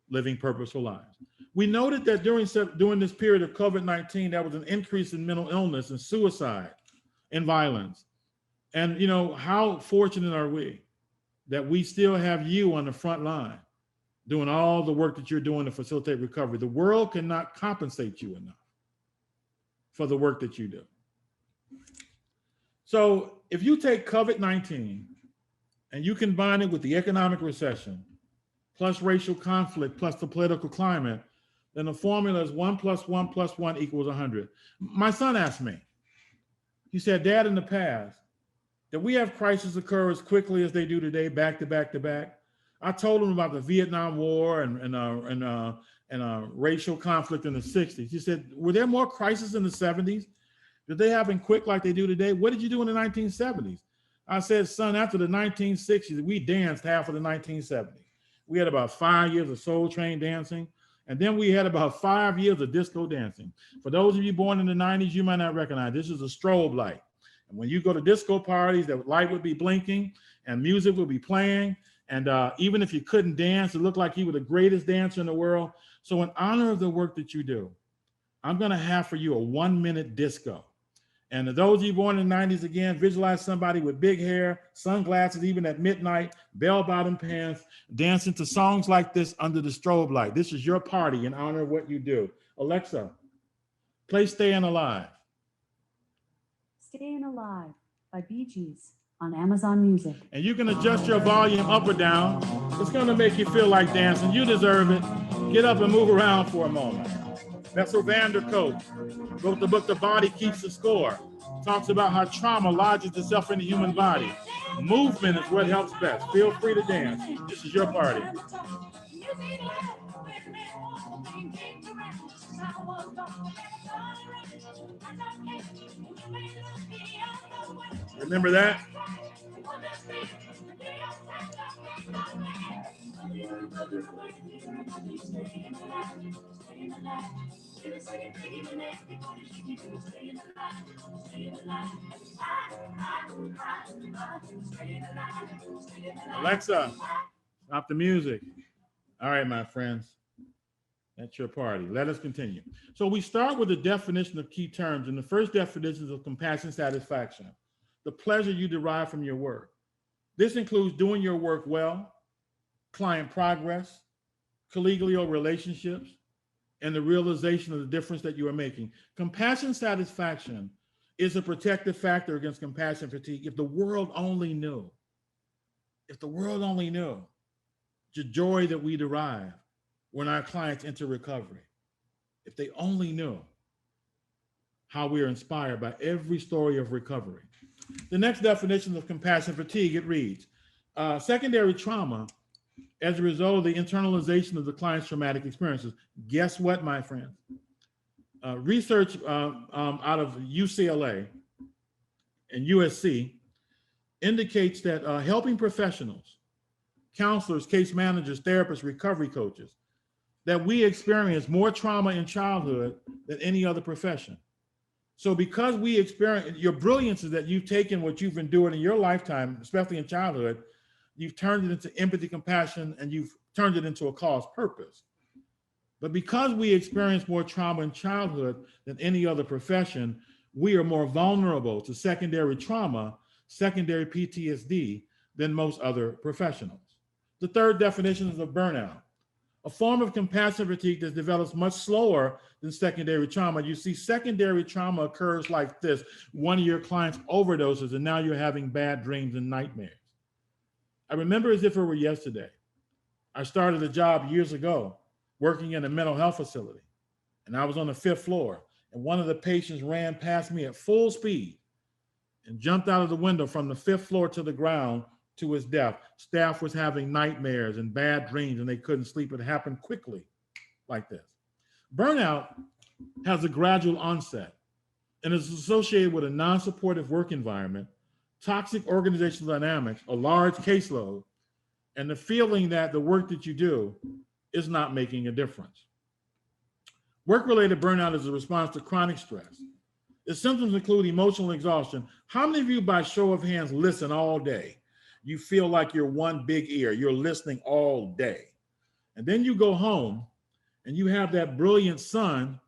E: living purposeful lives. We noted that during this period of COVID-19, there was an increase in mental illness and suicide and violence. And you know, how fortunate are we that we still have you on the front line doing all the work that you're doing to facilitate recovery. The world cannot compensate you enough for the work that you do. So if you take COVID-19 and you combine it with the economic recession, plus racial conflict, plus the political climate, then the formula is 1 + 1 + 1 = 100. My son asked me, he said, Dad, in the past, did we have crises occur as quickly as they do today, back to back to back? I told him about the Vietnam War and racial conflict in the 60s. He said, were there more crises in the 70s? Did they happen quick like they do today? What did you do in the 1970s? I said, son, after the 1960s, we danced half of the 1970s. We had about 5 years of Soul Train dancing, and then we had about 5 years of disco dancing. For those of you born in the 90s, you might not recognize this is a strobe light. And when you go to disco parties, the light would be blinking and music would be playing. And even if you couldn't dance, it looked like you were the greatest dancer in the world. So in honor of the work that you do, I'm gonna have for you a 1-minute disco. And to those of you born in the 90s, again, visualize somebody with big hair, sunglasses, even at midnight, bell-bottom pants, dancing to songs like this under the strobe light. This is your party in honor of what you do. Alexa, play Stayin' Alive.
G: Stayin' Alive by Bee Gees on Amazon Music.
E: And you can adjust your volume up or down. It's gonna make you feel like dancing. You deserve it. Get up and move around for a moment. Bessel van der Kolk wrote the book, The Body Keeps the Score. Talks about how trauma lodges itself in the human body. Movement is what helps best. Feel free to dance. This is your party. Remember that? Alexa, stop the music. All right, my friends, that's your party. Let us continue. So we start with the definition of key terms, and the first definition is of compassion satisfaction, the pleasure you derive from your work. This includes doing your work well, client progress, collegial relationships, and the realization of the difference that you are making. Compassion satisfaction is a protective factor against compassion fatigue. If the world only knew, the joy that we derive when our clients enter recovery, if they only knew how we are inspired by every story of recovery. The next definition of compassion fatigue, it reads, secondary trauma as a result of the internalization of the client's traumatic experiences. Guess what, my friends? Research out of UCLA and USC indicates that helping professionals, counselors, case managers, therapists, recovery coaches, that we experience more trauma in childhood than any other profession. So because we experience, your brilliance is that you've taken what you've endured in your lifetime, especially in childhood, you've turned it into empathy, compassion, and you've turned it into a cause purpose. But because we experience more trauma in childhood than any other profession, we are more vulnerable to secondary trauma, secondary PTSD than most other professionals. The third definition is of burnout, a form of compassion fatigue that develops much slower than secondary trauma. You see, secondary trauma occurs like this. One of your clients overdoses and now you're having bad dreams and nightmares. I remember as if it were yesterday. I started a job years ago working in a mental health facility, and I was on the 5th floor, and one of the patients ran past me at full speed and jumped out of the window from the 5th floor to the ground to his death. Staff was having nightmares and bad dreams, and they couldn't sleep. It happened quickly like this. Burnout has a gradual onset and is associated with a non-supportive work environment, toxic organizational dynamics, a large caseload, and the feeling that the work that you do is not making a difference. Work-related burnout is a response to chronic stress. Its symptoms include emotional exhaustion. How many of you, by show of hands, listen all day? You feel like you're one big ear. You're listening all day. And then you go home and you have that brilliant son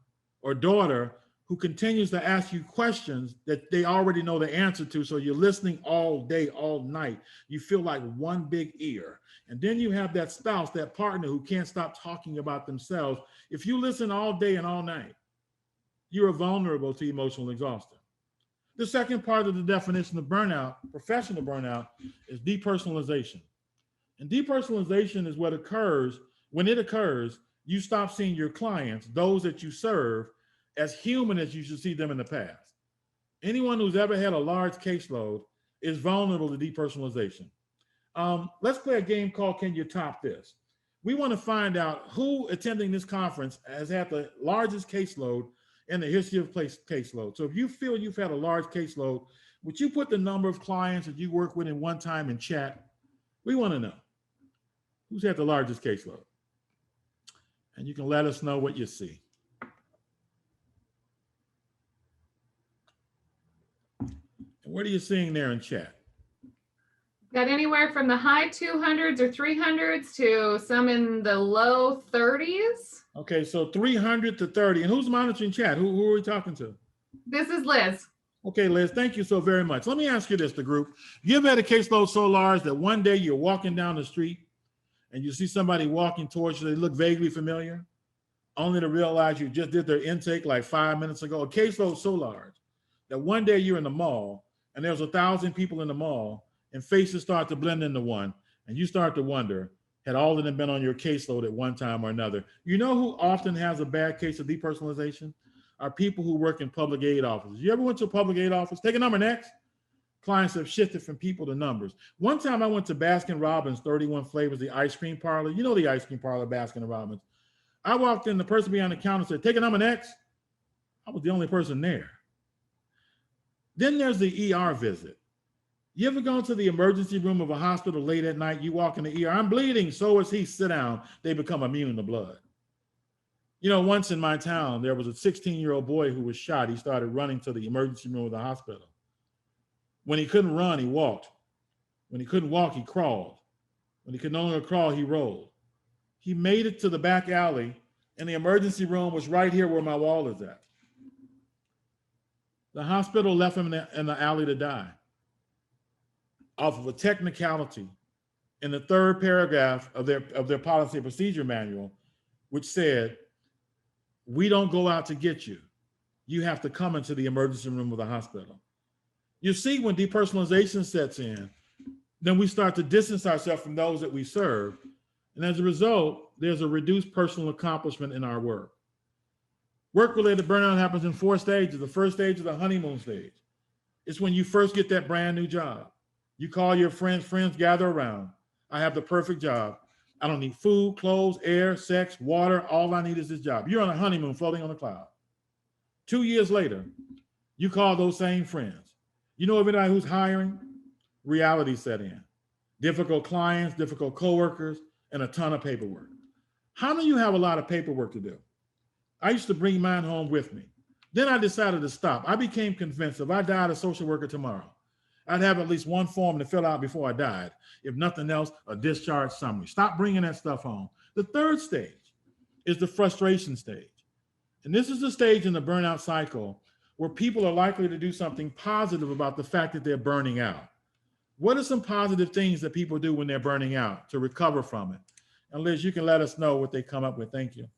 E: or daughter who continues to ask you questions that they already know the answer to. So you're listening all day, all night. You feel like one big ear. And then you have that spouse, that partner who can't stop talking about themselves. If you listen all day and all night, you are vulnerable to emotional exhaustion. The second part of the definition of burnout, professional burnout, is depersonalization. And depersonalization is what occurs when it occurs, you stop seeing your clients, those that you serve, as human as you should see them in the past. Anyone who's ever had a large caseload is vulnerable to depersonalization. Let's play a game called Can You Top This? We want to find out who attending this conference has had the largest caseload in the history of caseload. So if you feel you've had a large caseload, would you put the number of clients that you work with in one time in chat? We want to know who's had the largest caseload. And you can let us know what you see. And what are you seeing there in chat?
F: Got anywhere from the high 200s or 300s to some in the low 30s.
E: Okay, so 300 to 30. And who's monitoring chat? Who are we talking to?
F: This is Liz.
E: Okay, Liz, thank you so very much. Let me ask you this, the group. You ever had a caseload so large that one day you're walking down the street and you see somebody walking towards you, they look vaguely familiar, only to realize you just did their intake like 5 minutes ago? A caseload so large that one day you're in the mall and there's 1,000 people in the mall and faces start to blend into one, and you start to wonder, had all of them been on your caseload at one time or another? You know who often has a bad case of depersonalization? Are people who work in public aid offices. You ever went to a public aid office? Take a number next. Clients have shifted from people to numbers. One time I went to Baskin Robbins, 31 Flavors, the ice cream parlor. You know the ice cream parlor, Baskin Robbins. I walked in, the person behind the counter said, take a number next. I was the only person there. Then there's the ER visit. You ever gone to the emergency room of a hospital late at night? You walk in the ER, I'm bleeding, so is he, sit down. They become immune to blood. You know, once in my town, there was a 16-year-old boy who was shot. He started running to the emergency room of the hospital. When he couldn't run, he walked. When he couldn't walk, he crawled. When he could no longer crawl, he rolled. He made it to the back alley, and the emergency room was right here where my wall is at. The hospital left him in the alley to die off of a technicality in the third paragraph of their policy and procedure manual, which said, we don't go out to get you. You have to come into the emergency room of the hospital. You see, when depersonalization sets in, then we start to distance ourselves from those that we serve. And as a result, there's a reduced personal accomplishment in our work. Work-related burnout happens in 4 stages. The first stage is the honeymoon stage. It's when you first get that brand new job. You call your friends gather around. I have the perfect job. I don't need food, clothes, air, sex, water. All I need is this job. You're on a honeymoon floating on a cloud. 2 years later, you call those same friends. You know everybody who's hiring? Reality set in. Difficult clients, difficult coworkers, and a ton of paperwork. How many of you have a lot of paperwork to do? I used to bring mine home with me. Then I decided to stop. I became convinced if I died a social worker tomorrow, I'd have at least one form to fill out before I died. If nothing else, a discharge summary. Stop bringing that stuff home. The third stage is the frustration stage. And this is the stage in the burnout cycle where people are likely to do something positive about the fact that they're burning out. What are some positive things that people do when they're burning out to recover from it? And Liz, you can let us know what they come up with. Thank you.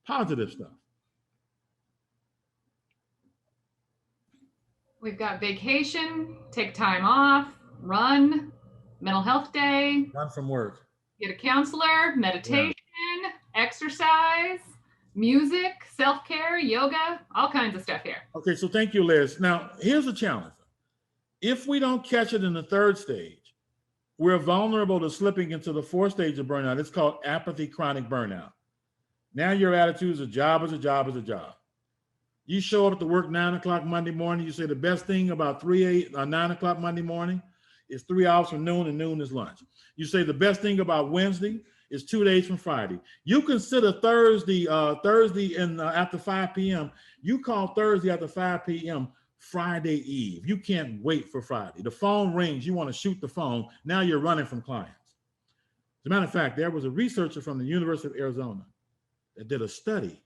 E: Positive stuff.
F: We've got vacation, take time off, run, mental health day,
E: Run from work.
F: get a counselor, meditation, exercise, music, self-care, yoga, all kinds of stuff here.
E: Okay, so thank you, Liz. Now, here's a challenge. If we don't catch it in the third stage, we're vulnerable to slipping into the fourth stage of burnout. It's called apathy chronic burnout. Now your attitude is a job is a job is a job. You show up to work 9 o'clock Monday morning, you say the best thing about 9 o'clock Monday morning is 3 hours from noon and noon is lunch. You say the best thing about Wednesday is 2 days from Friday. You consider Thursday after 5 p.m. You call Thursday after 5 p.m. Friday Eve. You can't wait for Friday. The phone rings, you want to shoot the phone. Now you're running from clients. As a matter of fact, there was a researcher from the University of Arizona that did a study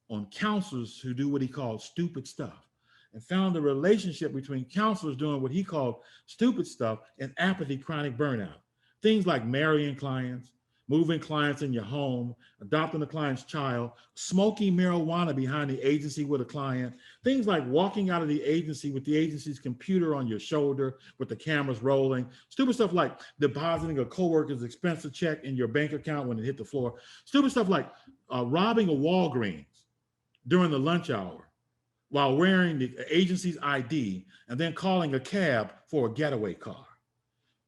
E: on counselors who do what he called stupid stuff and found the relationship between counselors doing what he called stupid stuff and apathy chronic burnout. Things like marrying clients, moving clients in your home, adopting a client's child, smoking marijuana behind the agency with a client, things like walking out of the agency with the agency's computer on your shoulder with the cameras rolling, stupid stuff like depositing a coworker's expensive check in your bank account when it hit the floor, stupid stuff like robbing a Walgreens during the lunch hour while wearing the agency's ID and then calling a cab for a getaway car.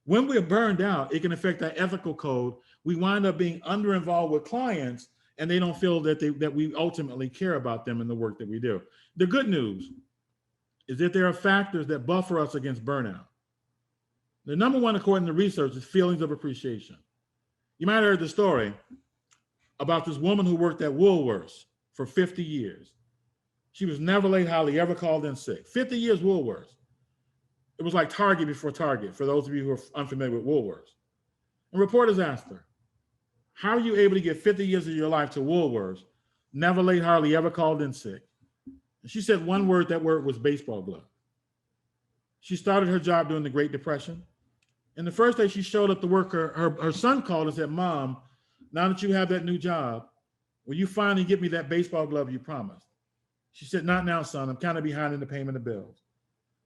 E: When we're burned out, it can affect our ethical code. We wind up being under-involved with clients and they don't feel that we ultimately care about them in the work that we do. The good news is that there are factors that buffer us against burnout. The number one, according to research, is feelings of appreciation. You might have heard the story about this woman who worked at Woolworths for 50 years. She was never late, hardly ever called in sick. 50 years Woolworths. It was like Target before Target, for those of you who are unfamiliar with Woolworths. And reporters asked her, how are you able to get 50 years of your life to Woolworths, never late, hardly ever called in sick? And she said one word, that word was baseball glove. She started her job during the Great Depression. And the first day she showed up to work, her son called and said, Mom, now that you have that new job, will you finally get me that baseball glove you promised? She said, not now, son. I'm kind of behind in the payment of bills.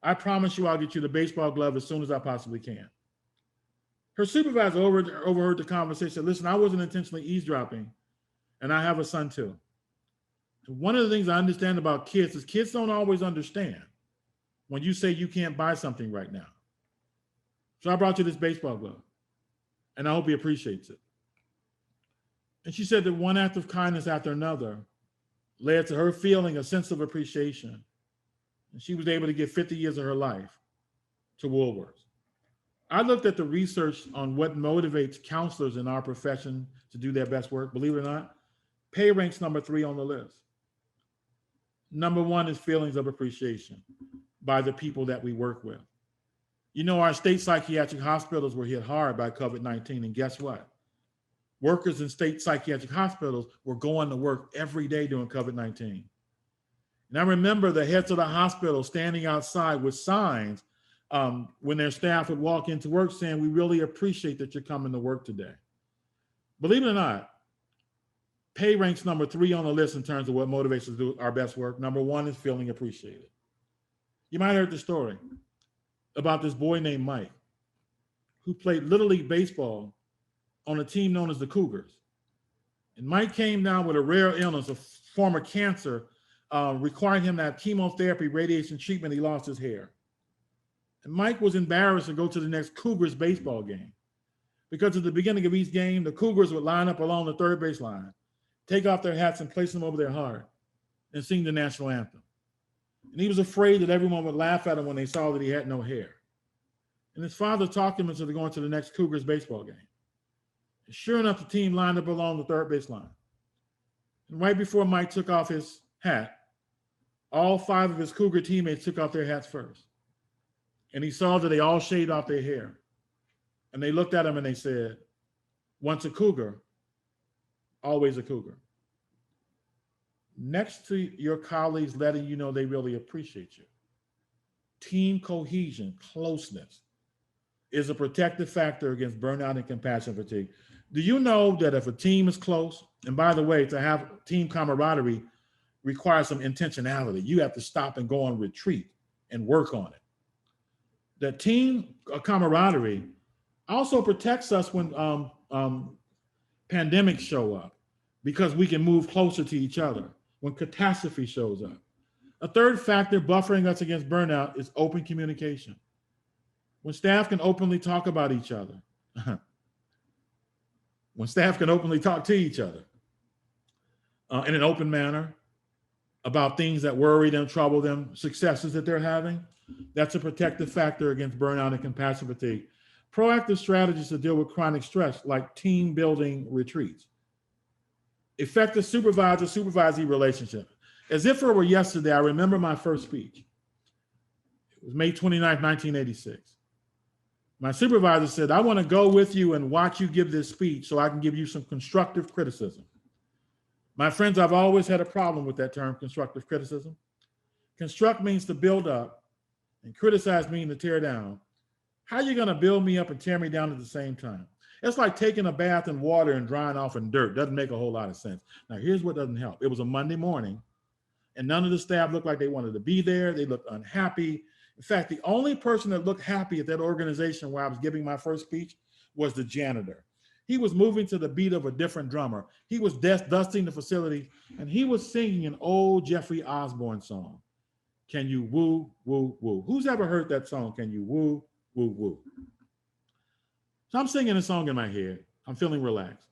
E: I promise you I'll get you the baseball glove as soon as I possibly can. Her supervisor overheard the conversation, said, listen, I wasn't intentionally eavesdropping, and I have a son too. One of the things I understand about kids is kids don't always understand when you say you can't buy something right now. So I brought you this baseball glove, and I hope he appreciates it. And she said that one act of kindness after another led to her feeling a sense of appreciation. And she was able to give 50 years of her life to Woolworths. I looked at the research on what motivates counselors in our profession to do their best work. Believe it or not, pay ranks number 3 on the list. Number 1 is feelings of appreciation by the people that we work with. You know, our state psychiatric hospitals were hit hard by COVID-19, and guess what? Workers in state psychiatric hospitals were going to work every day during COVID-19. And I remember the heads of the hospital standing outside with signs when their staff would walk into work saying, we really appreciate that you're coming to work today. Believe it or not, pay ranks number 3 on the list in terms of what motivates us to do our best work. Number 1 is feeling appreciated. You might have heard the story about this boy named Mike who played Little League Baseball on a team known as the Cougars. And Mike came down with a rare illness, a form of cancer, requiring him to have chemotherapy, radiation treatment. He lost his hair. And Mike was embarrassed to go to the next Cougars baseball game because at the beginning of each game, the Cougars would line up along the third baseline, take off their hats and place them over their heart and sing the national anthem. And he was afraid that everyone would laugh at him when they saw that he had no hair. And his father talked him into going to the next Cougars baseball game. Sure enough, the team lined up along the third baseline. And right before Mike took off his hat, all 5 of his Cougar teammates took off their hats first. And he saw that they all shaved off their hair. And they looked at him and they said, once a Cougar, always a Cougar. Next to your colleagues letting you know they really appreciate you, team cohesion, closeness is a protective factor against burnout and compassion fatigue. Do you know that if a team is close, and by the way, to have team camaraderie requires some intentionality. You have to stop and go on retreat and work on it. That team camaraderie also protects us when pandemics show up, because we can move closer to each other when catastrophe shows up. A third factor buffering us against burnout is open communication. When staff can openly talk about each other, when staff can openly talk to each other in an open manner about things that worry them, trouble them, successes that they're having, that's a protective factor against burnout and compassion fatigue. Proactive strategies to deal with chronic stress, like team building retreats. Effective supervisor-supervisee relationship. As if it were yesterday, I remember my first speech. It was May 29th, 1986. My supervisor said, I want to go with you and watch you give this speech so I can give you some constructive criticism. My friends, I've always had a problem with that term, constructive criticism. Construct means to build up, and criticize means to tear down. How are you going to build me up and tear me down at the same time? It's like taking a bath in water and drying off in dirt. Doesn't make a whole lot of sense. Now, here's what doesn't help. It was a Monday morning, and none of the staff looked like they wanted to be there. They looked unhappy. In fact, the only person that looked happy at that organization where I was giving my first speech was the janitor. He was moving to the beat of a different drummer. He was dusting the facility, and he was singing an old Jeffrey Osborne song. Can you woo, woo, woo? Who's ever heard that song? Can you woo, woo, woo? So I'm singing a song in my head. I'm feeling relaxed.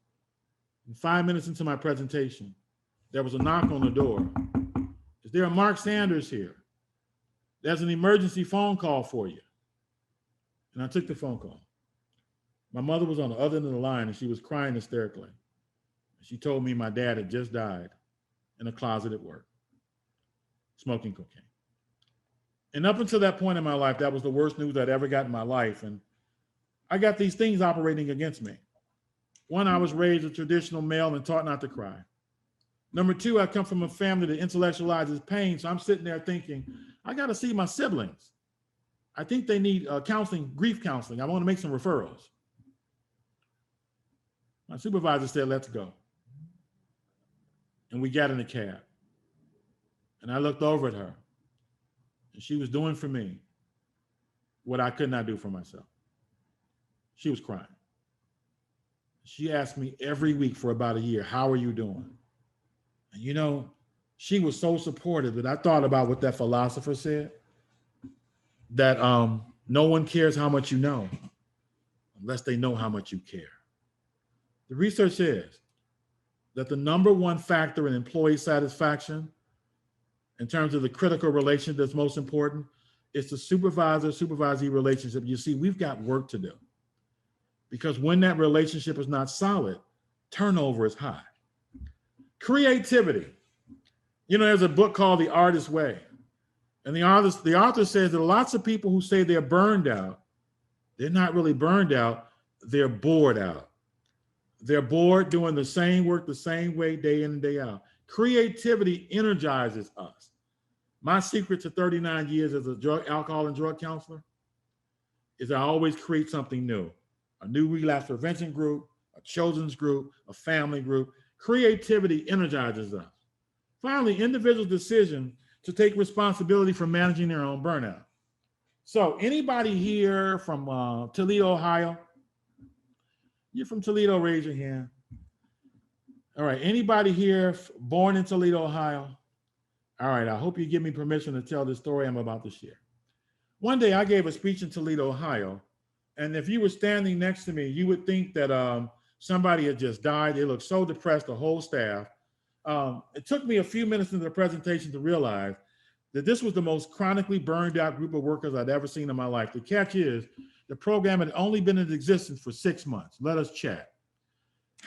E: And 5 minutes into my presentation, there was a knock on the door. Is there a Mark Sanders here? There's an emergency phone call for you. And I took the phone call. My mother was on the other end of the line, and she was crying hysterically. She told me my dad had just died in a closet at work, smoking cocaine. And up until that point in my life, that was the worst news I'd ever got in my life. And I got these things operating against me. One, I was raised a traditional male and taught not to cry. Number two, I come from a family that intellectualizes pain. So I'm sitting there thinking, I got to see my siblings. I think they need counseling, grief counseling. I want to make some referrals. My supervisor said, let's go. And we got in a cab. And I looked over at her. And she was doing for me what I could not do for myself. She was crying. She asked me every week for about a year, how are you doing? And you know, she was so supportive that I thought about what that philosopher said, that no one cares how much you know unless they know how much you care. The research says that the number one factor in employee satisfaction in terms of the critical relationship that's most important is the supervisor-supervisee relationship. You see, we've got work to do, because when that relationship is not solid, turnover is high. Creativity. You know, there's a book called The Artist's Way. And the author says that lots of people who say they're burned out, they're not really burned out, they're bored out. They're bored doing the same work the same way day in and day out. Creativity energizes us. My secret to 39 years as a alcohol and drug counselor is I always create something new. A new relapse prevention group, a children's group, a family group. Creativity energizes us. Finally, individual decision to take responsibility for managing their own burnout. So anybody here from Toledo, Ohio? You're from Toledo, raise your hand. All right, anybody here born in Toledo, Ohio? All right, I hope you give me permission to tell this story I'm about to share. One day I gave a speech in Toledo, Ohio, and if you were standing next to me, you would think that somebody had just died. They looked so depressed, the whole staff. It took me a few minutes into the presentation to realize that this was the most chronically burned out group of workers I'd ever seen in my life. The catch is the program had only been in existence for 6 months. Let us chat.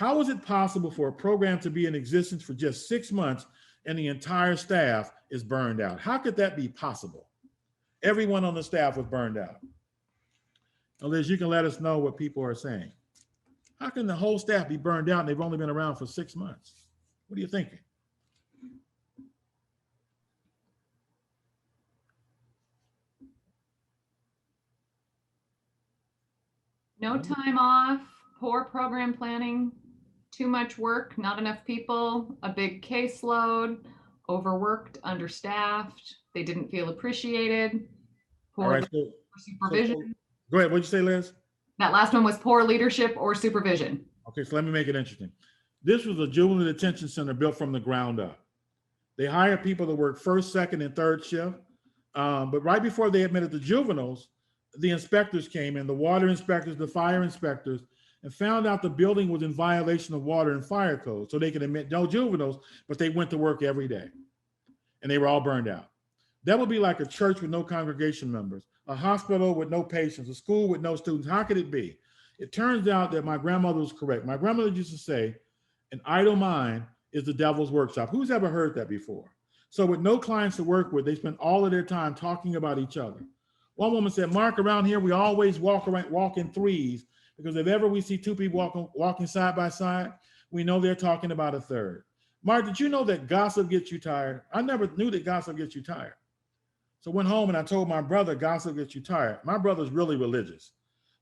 E: How is it possible for a program to be in existence for just 6 months and the entire staff is burned out? How could that be possible? Everyone on the staff was burned out. Now, Liz, you can let us know what people are saying. How can the whole staff be burned out and they've only been around for 6 months? What are you thinking?
F: No time off, poor program planning, too much work, not enough people, a big caseload, overworked, understaffed, they didn't feel appreciated,
E: All
F: poor
E: right,
F: supervision.
E: go ahead. What'd you say, Liz?
F: That last one was poor leadership or supervision.
E: Okay, so let me make it interesting. This was a juvenile detention center built from the ground up. They hired people to work first, second, and third shift. But right before they admitted the juveniles, the inspectors came in, the water inspectors, the fire inspectors, and found out the building was in violation of water and fire code. So they could admit no juveniles, but they went to work every day. And they were all burned out. That would be like a church with no congregation members, a hospital with no patients, a school with no students. How could it be? It turns out that my grandmother was correct. My grandmother used to say, an idle mind is the devil's workshop. Who's ever heard that before? So with no clients to work with, they spend all of their time talking about each other. One woman said, Mark, around here, we always walk in threes, because if ever we see two people walking side by side, we know they're talking about a third. Mark, did you know that gossip gets you tired? I never knew that gossip gets you tired. So I went home and I told my brother, gossip gets you tired. My brother's really religious.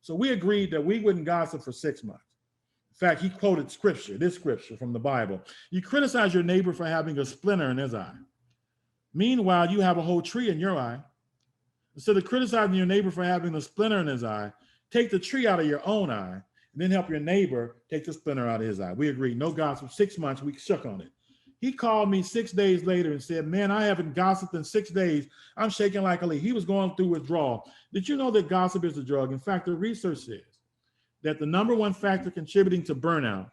E: So we agreed that we wouldn't gossip for 6 months. In fact, he quoted this scripture from the Bible. You criticize your neighbor for having a splinter in his eye. Meanwhile, you have a whole tree in your eye. Instead of criticizing your neighbor for having a splinter in his eye, take the tree out of your own eye, and then help your neighbor take the splinter out of his eye. We agreed, no gossip, 6 months, we shook on it. He called me 6 days later and said, man, I haven't gossiped in 6 days. I'm shaking like a leaf. He was going through withdrawal. Did you know that gossip is a drug? In fact, the research says that the number one factor contributing to burnout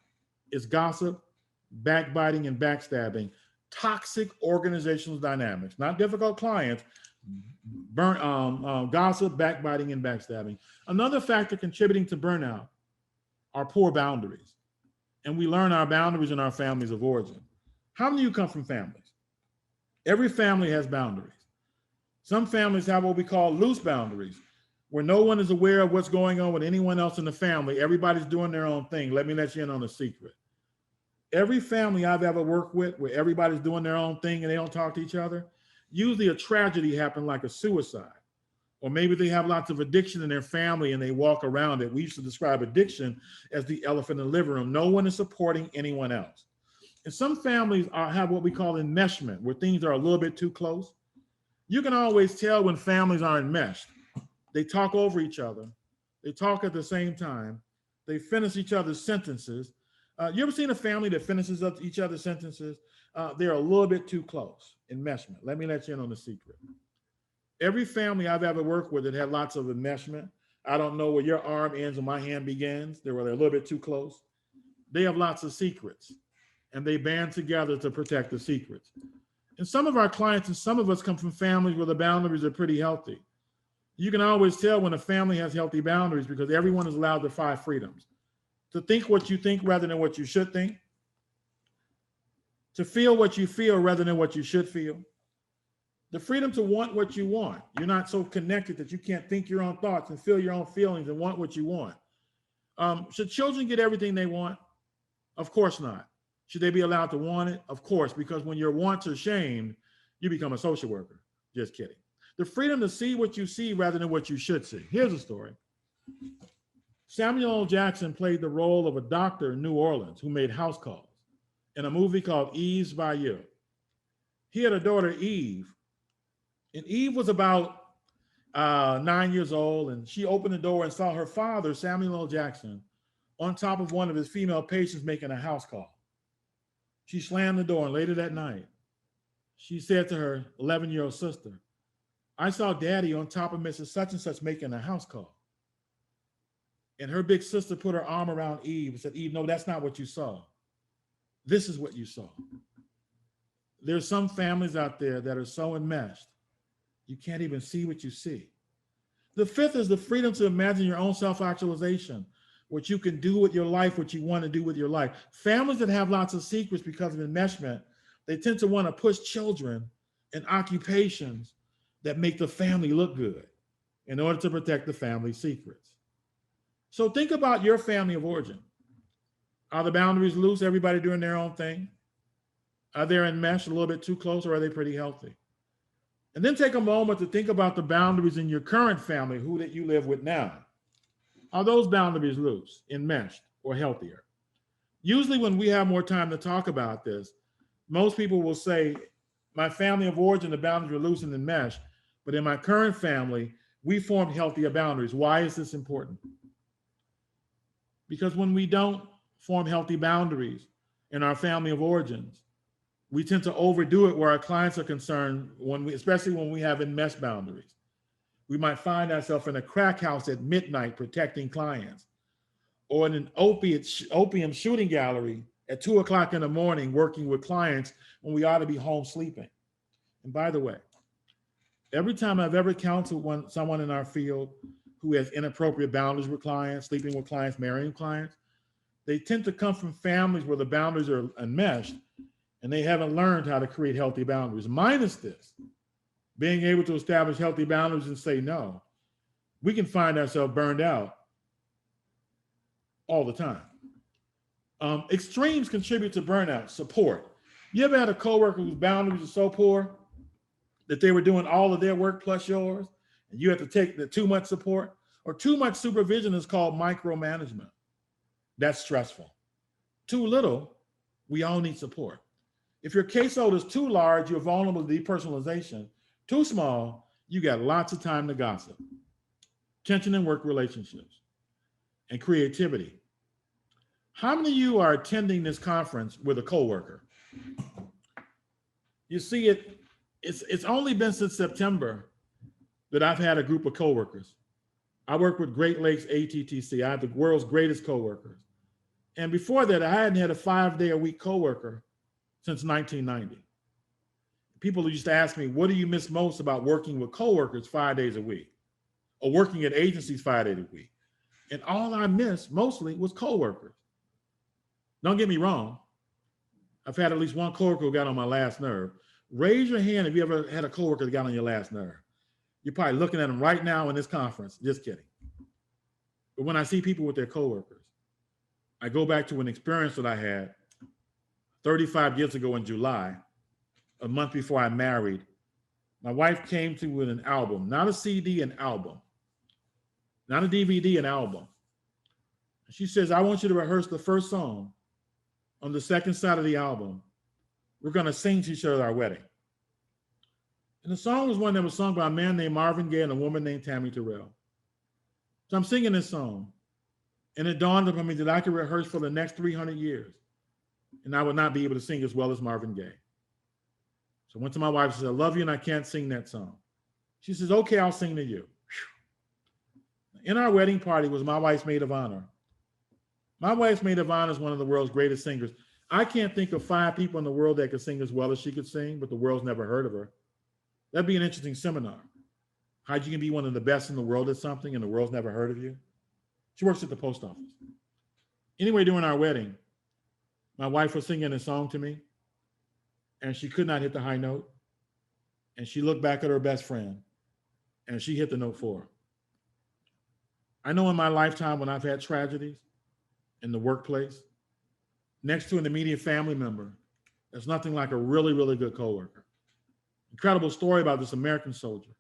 E: is gossip, backbiting, and backstabbing, toxic organizational dynamics, not difficult clients, gossip, backbiting, and backstabbing. Another factor contributing to burnout are poor boundaries. And we learn our boundaries in our families of origin. How many of you come from families? Every family has boundaries. Some families have what we call loose boundaries, where no one is aware of what's going on with anyone else in the family. Everybody's doing their own thing. Let me let you in on a secret. Every family I've ever worked with where everybody's doing their own thing and they don't talk to each other, usually a tragedy happened, like a suicide. Or maybe they have lots of addiction in their family and they walk around it. We used to describe addiction as the elephant in the living room. No one is supporting anyone else. And some families have what we call enmeshment, where things are a little bit too close. You can always tell when families are enmeshed. They talk over each other. They talk at the same time. They finish each other's sentences. You ever seen a family that finishes up each other's sentences? They're a little bit too close. Enmeshment. Let me let you in on the secret. Every family I've ever worked with that had lots of enmeshment, I don't know where your arm ends and my hand begins. They're a little bit too close. They have lots of secrets, and they band together to protect the secrets. And some of our clients and some of us come from families where the boundaries are pretty healthy. You can always tell when a family has healthy boundaries because everyone is allowed the 5 freedoms. To think what you think rather than what you should think. To feel what you feel rather than what you should feel. The freedom to want what you want. You're not so connected that you can't think your own thoughts and feel your own feelings and want what you want. Should children get everything they want? Of course not. Should they be allowed to want it? Of course, because when your wants are shamed, you become a social worker. Just kidding. The freedom to see what you see rather than what you should see. Here's a story. Samuel L. Jackson played the role of a doctor in New Orleans who made house calls in a movie called Eve's Bayou. He had a daughter, Eve, and Eve was about 9 years old, and she opened the door and saw her father, Samuel L. Jackson, on top of one of his female patients making a house call. She slammed the door, and later that night, she said to her 11-year-old sister, I saw Daddy on top of Mrs. Such and Such making a house call. And her big sister put her arm around Eve and said, Eve, no, that's not what you saw. This is what you saw. There's some families out there that are so enmeshed, you can't even see what you see. The fifth is the freedom to imagine your own self-actualization. what you can do with your life, what you want to do with your life. Families that have lots of secrets because of enmeshment, they tend to want to push children in occupations that make the family look good in order to protect the family secrets. So think about your family of origin. Are the boundaries loose? Everybody doing their own thing? Are they enmeshed a little bit too close, or are they pretty healthy? And then take a moment to think about the boundaries in your current family, who that you live with now. Are those boundaries loose, enmeshed, or healthier? Usually when we have more time to talk about this, most people will say, my family of origin, the boundaries are loose and enmeshed, but in my current family, we formed healthier boundaries. Why is this important? Because when we don't form healthy boundaries in our family of origins, we tend to overdo it where our clients are concerned, especially when we have enmeshed boundaries. We might find ourselves in a crack house at midnight protecting clients, or in an opium shooting gallery at 2 o'clock in the morning working with clients when we ought to be home sleeping. And by the way, every time I've ever counseled someone in our field who has inappropriate boundaries with clients, sleeping with clients, marrying clients, they tend to come from families where the boundaries are enmeshed and they haven't learned how to create healthy boundaries. Minus this, being able to establish healthy boundaries and say no, we can find ourselves burned out all the time. Extremes contribute to burnout. Support. You ever had a coworker whose boundaries are so poor that they were doing all of their work plus yours, and you have to take the too much support? Or too much supervision is called micromanagement. That's stressful. Too little, we all need support. If your caseload is too large, you're vulnerable to depersonalization. Too small, you got lots of time to gossip. Tension in work relationships and creativity. How many of you are attending this conference with a coworker? You see, it's only been since September that I've had a group of coworkers. I work with Great Lakes ATTC. I have the world's greatest coworkers. And before that, I hadn't had a 5-day-a-week coworker since 1990. People used to ask me, what do you miss most about working with coworkers 5 days a week, or working at agencies 5 days a week? And all I missed mostly was coworkers. Don't get me wrong. I've had at least one coworker who got on my last nerve. Raise your hand if you ever had a coworker that got on your last nerve. You're probably looking at them right now in this conference. Just kidding. But when I see people with their coworkers, I go back to an experience that I had 35 years ago in July, a month before I married. My wife came to with an album, not a CD, an album, not a DVD, an album. She says, I want you to rehearse the first song on the second side of the album. We're going to sing to each other at our wedding. And the song was one that was sung by a man named Marvin Gaye and a woman named Tammy Terrell. So I'm singing this song, and it dawned upon me that I could rehearse for the next 300 years, and I would not be able to sing as well as Marvin Gaye. So I went to my wife and said, I love you, and I can't sing that song. She says, okay, I'll sing to you. In our wedding party was my wife's maid of honor. My wife's maid of honor is one of the world's greatest singers. I can't think of 5 people in the world that could sing as well as she could sing, but the world's never heard of her. That'd be an interesting seminar. How you can be one of the best in the world at something and the world's never heard of you. She works at the post office. Anyway, during our wedding, my wife was singing a song to me, and she could not hit the high note. And she looked back at her best friend, and she hit the note for her. I know in my lifetime when I've had tragedies in the workplace, next to an immediate family member, there's nothing like a really, really good coworker. Incredible story about this American soldier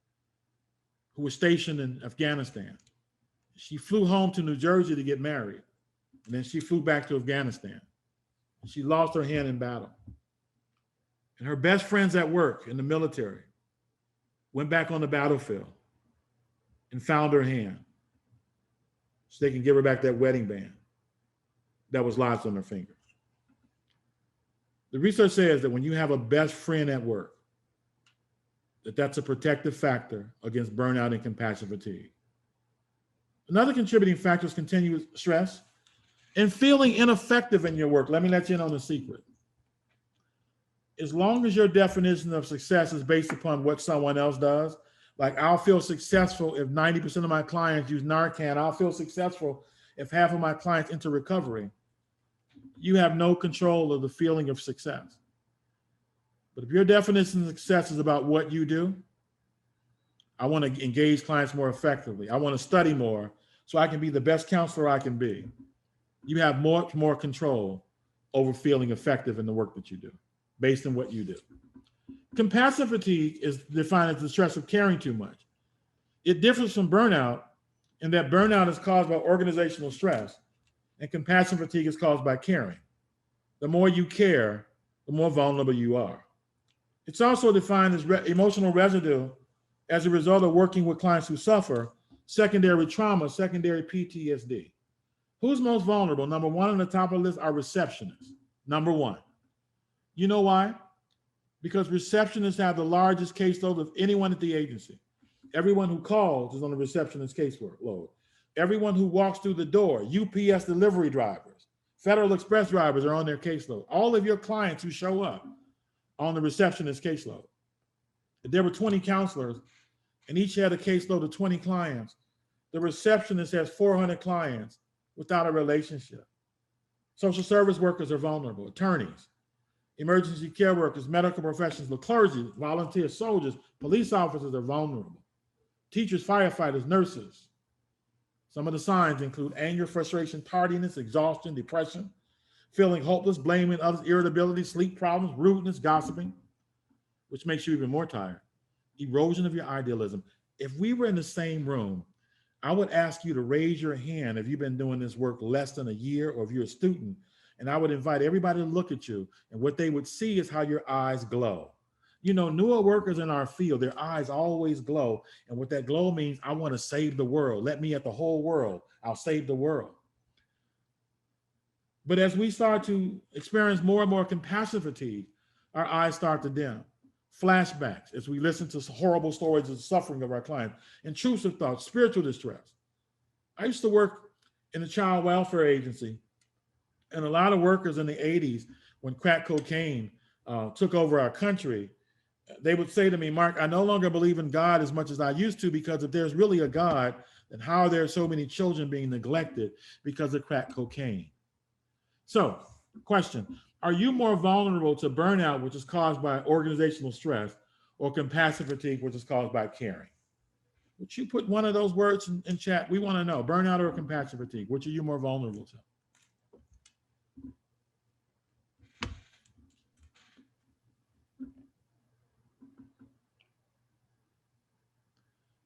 E: who was stationed in Afghanistan. She flew home to New Jersey to get married, and then she flew back to Afghanistan. She lost her hand in battle. And her best friends at work in the military went back on the battlefield and found her hand so they can give her back that wedding band that was lodged on her finger. The research says that when you have a best friend at work, that's a protective factor against burnout and compassion fatigue. Another contributing factor is continuous stress and feeling ineffective in your work. Let me let you in on the secret. As long as your definition of success is based upon what someone else does, like I'll feel successful if 90% of my clients use Narcan, I'll feel successful if half of my clients enter recovery, you have no control of the feeling of success. But if your definition of success is about what you do, I want to engage clients more effectively. I want to study more so I can be the best counselor I can be. You have much more control over feeling effective in the work that you do, based on what you do. Compassion fatigue is defined as the stress of caring too much. It differs from burnout in that burnout is caused by organizational stress and compassion fatigue is caused by caring. The more you care, the more vulnerable you are. It's also defined as emotional residue as a result of working with clients who suffer secondary trauma, secondary PTSD. Who's most vulnerable? Number one on the top of the list are receptionists. Number one. You know why? Because receptionists have the largest caseload of anyone at the agency. Everyone who calls is on the receptionist caseload. Everyone who walks through the door, UPS delivery drivers, Federal Express drivers are on their caseload. All of your clients who show up on the receptionist caseload. If there were 20 counselors and each had a caseload of 20 clients, the receptionist has 400 clients without a relationship. Social service workers are vulnerable, attorneys, emergency care workers, medical professionals, the clergy, volunteers, soldiers, police officers are vulnerable. Teachers, firefighters, nurses. Some of the signs include anger, frustration, tardiness, exhaustion, depression, feeling hopeless, blaming others, irritability, sleep problems, rudeness, gossiping, which makes you even more tired. Erosion of your idealism. If we were in the same room, I would ask you to raise your hand if you've been doing this work less than a year or if you're a student, and I would invite everybody to look at you, and what they would see is how your eyes glow. You know, newer workers in our field, their eyes always glow, and what that glow means, I want to save the world. Let me at the whole world. I'll save the world. But as we start to experience more and more compassion fatigue, our eyes start to dim. Flashbacks as we listen to horrible stories of the suffering of our clients, intrusive thoughts, spiritual distress. I used to work in a child welfare agency, and a lot of workers in the 80s, when crack cocaine took over our country, they would say to me, Mark, I no longer believe in God as much as I used to, because if there's really a God, then how are there so many children being neglected because of crack cocaine? So, question. Are you more vulnerable to burnout, which is caused by organizational stress, or compassion fatigue, which is caused by caring? Would you put one of those words in chat? We want to know, burnout or compassion fatigue, which are you more vulnerable to?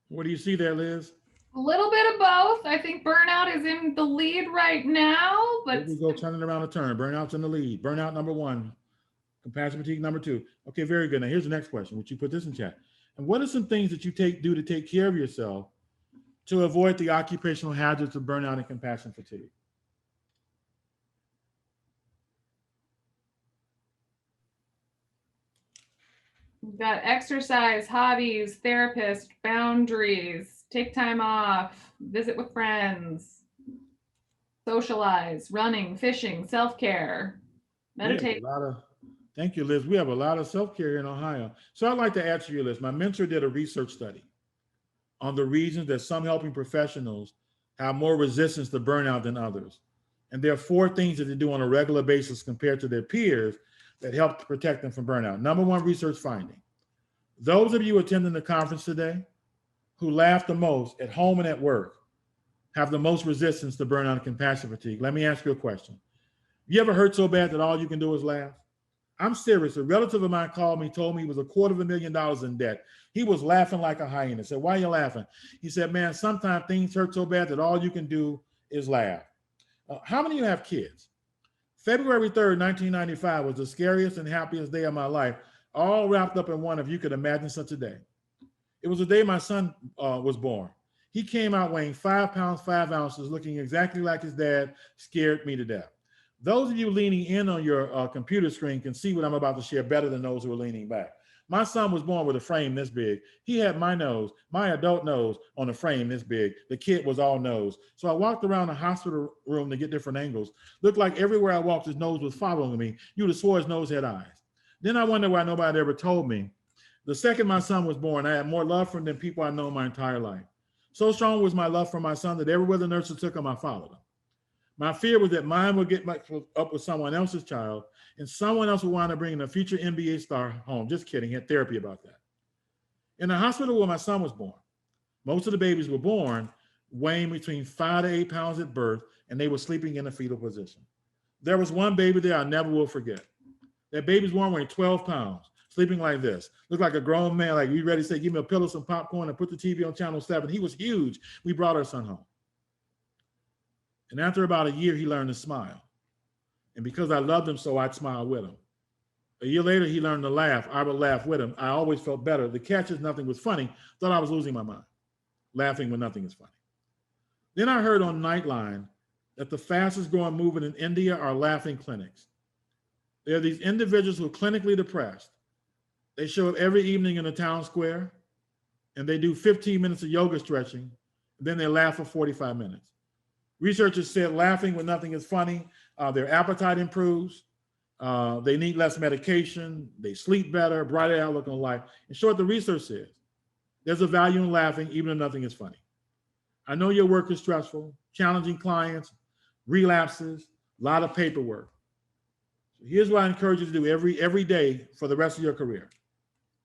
E: What do you see there, Liz?
F: A little bit of both. I think burnout is in the lead right now, but
E: Here we go, turning around a turn. Burnout's in the lead. Burnout number one, compassion fatigue number two. Okay, very good. Now here's the next question. Would you put this in chat? And what are some things that you do to take care of yourself to avoid the occupational hazards of burnout and compassion fatigue?
F: we've got exercise, hobbies, therapist, boundaries, take time off, visit with friends, socialize, running, fishing, self-care, meditate.
E: Thank you, Liz. We have a lot of self-care here in Ohio. So I'd like to add to your list. My mentor did a research study on the reasons that some helping professionals have more resistance to burnout than others. And there are 4 things that they do on a regular basis compared to their peers that help to protect them from burnout. Number one, research finding. Those of you attending the conference today who laugh the most at home and at work have the most resistance to burnout and compassion fatigue. Let me ask you a question. You ever hurt so bad that all you can do is laugh? I'm serious. A relative of mine called me, told me he was $250,000 in debt. He was laughing like a hyena. I said, why are you laughing? He said, man, sometimes things hurt so bad that all you can do is laugh. How many of you have kids? February 3rd, 1995 was the scariest and happiest day of my life, all wrapped up in one, if you could imagine such a day. It was the day my son was born. He came out weighing 5 pounds, 5 ounces, looking exactly like his dad, scared me to death. Those of you leaning in on your computer screen can see what I'm about to share better than those who are leaning back. My son was born with a frame this big. He had my nose, my adult nose, on a frame this big. The kid was all nose. So I walked around the hospital room to get different angles. Looked like everywhere I walked, his nose was following me. You would have swore his nose had eyes. Then I wondered why nobody ever told me. The second my son was born, I had more love for him than people I know my entire life. So strong was my love for my son that everywhere the nurses took him, I followed him. My fear was that mine would get mixed up with someone else's child, and someone else would wind up bringing a future NBA star home. Just kidding, had therapy about that. In the hospital where my son was born, most of the babies were born weighing between 5 to 8 pounds at birth, and they were sleeping in a fetal position. There was one baby there I never will forget. That baby's born weighing 12 pounds, sleeping like this. Looked like a grown man, like we ready to say, give me a pillow, some popcorn, and put the TV on channel 7. He was huge. We brought our son home. And after about a year, he learned to smile. And because I loved him so, I'd smile with him. A year later, he learned to laugh. I would laugh with him. I always felt better. The catch is nothing was funny. Thought I was losing my mind, laughing when nothing is funny. Then I heard on Nightline that the fastest growing movement in India are laughing clinics. There are these individuals who are clinically depressed. They show up every evening in the town square, and they do 15 minutes of yoga stretching, and then they laugh for 45 minutes. Researchers said laughing when nothing is funny, their appetite improves, they need less medication, they sleep better, brighter outlook on life. In short, the research says there's a value in laughing even if nothing is funny. I know your work is stressful, challenging clients, relapses, a lot of paperwork. So here's what I encourage you to do every day for the rest of your career.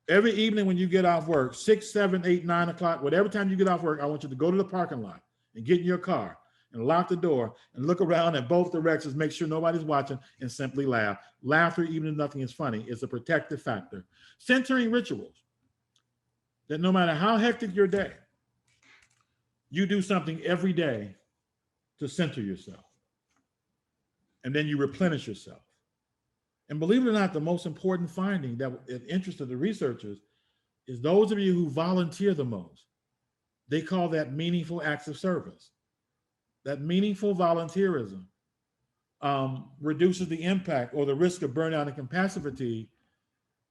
E: Every evening when you get off work, 6, 7, 8, 9 o'clock, whatever time you get off work, I want you to go to the parking lot and get in your car and lock the door and look around at both directions, make sure nobody's watching, and simply laugh. Laughter, even if nothing is funny, is a protective factor. Centering rituals that no matter how hectic your day, you do something every day to center yourself. And then you replenish yourself. And believe it or not, the most important finding that interested the researchers is those of you who volunteer the most. They call that meaningful acts of service. That meaningful volunteerism reduces the impact or the risk of burnout and capacity fatigue,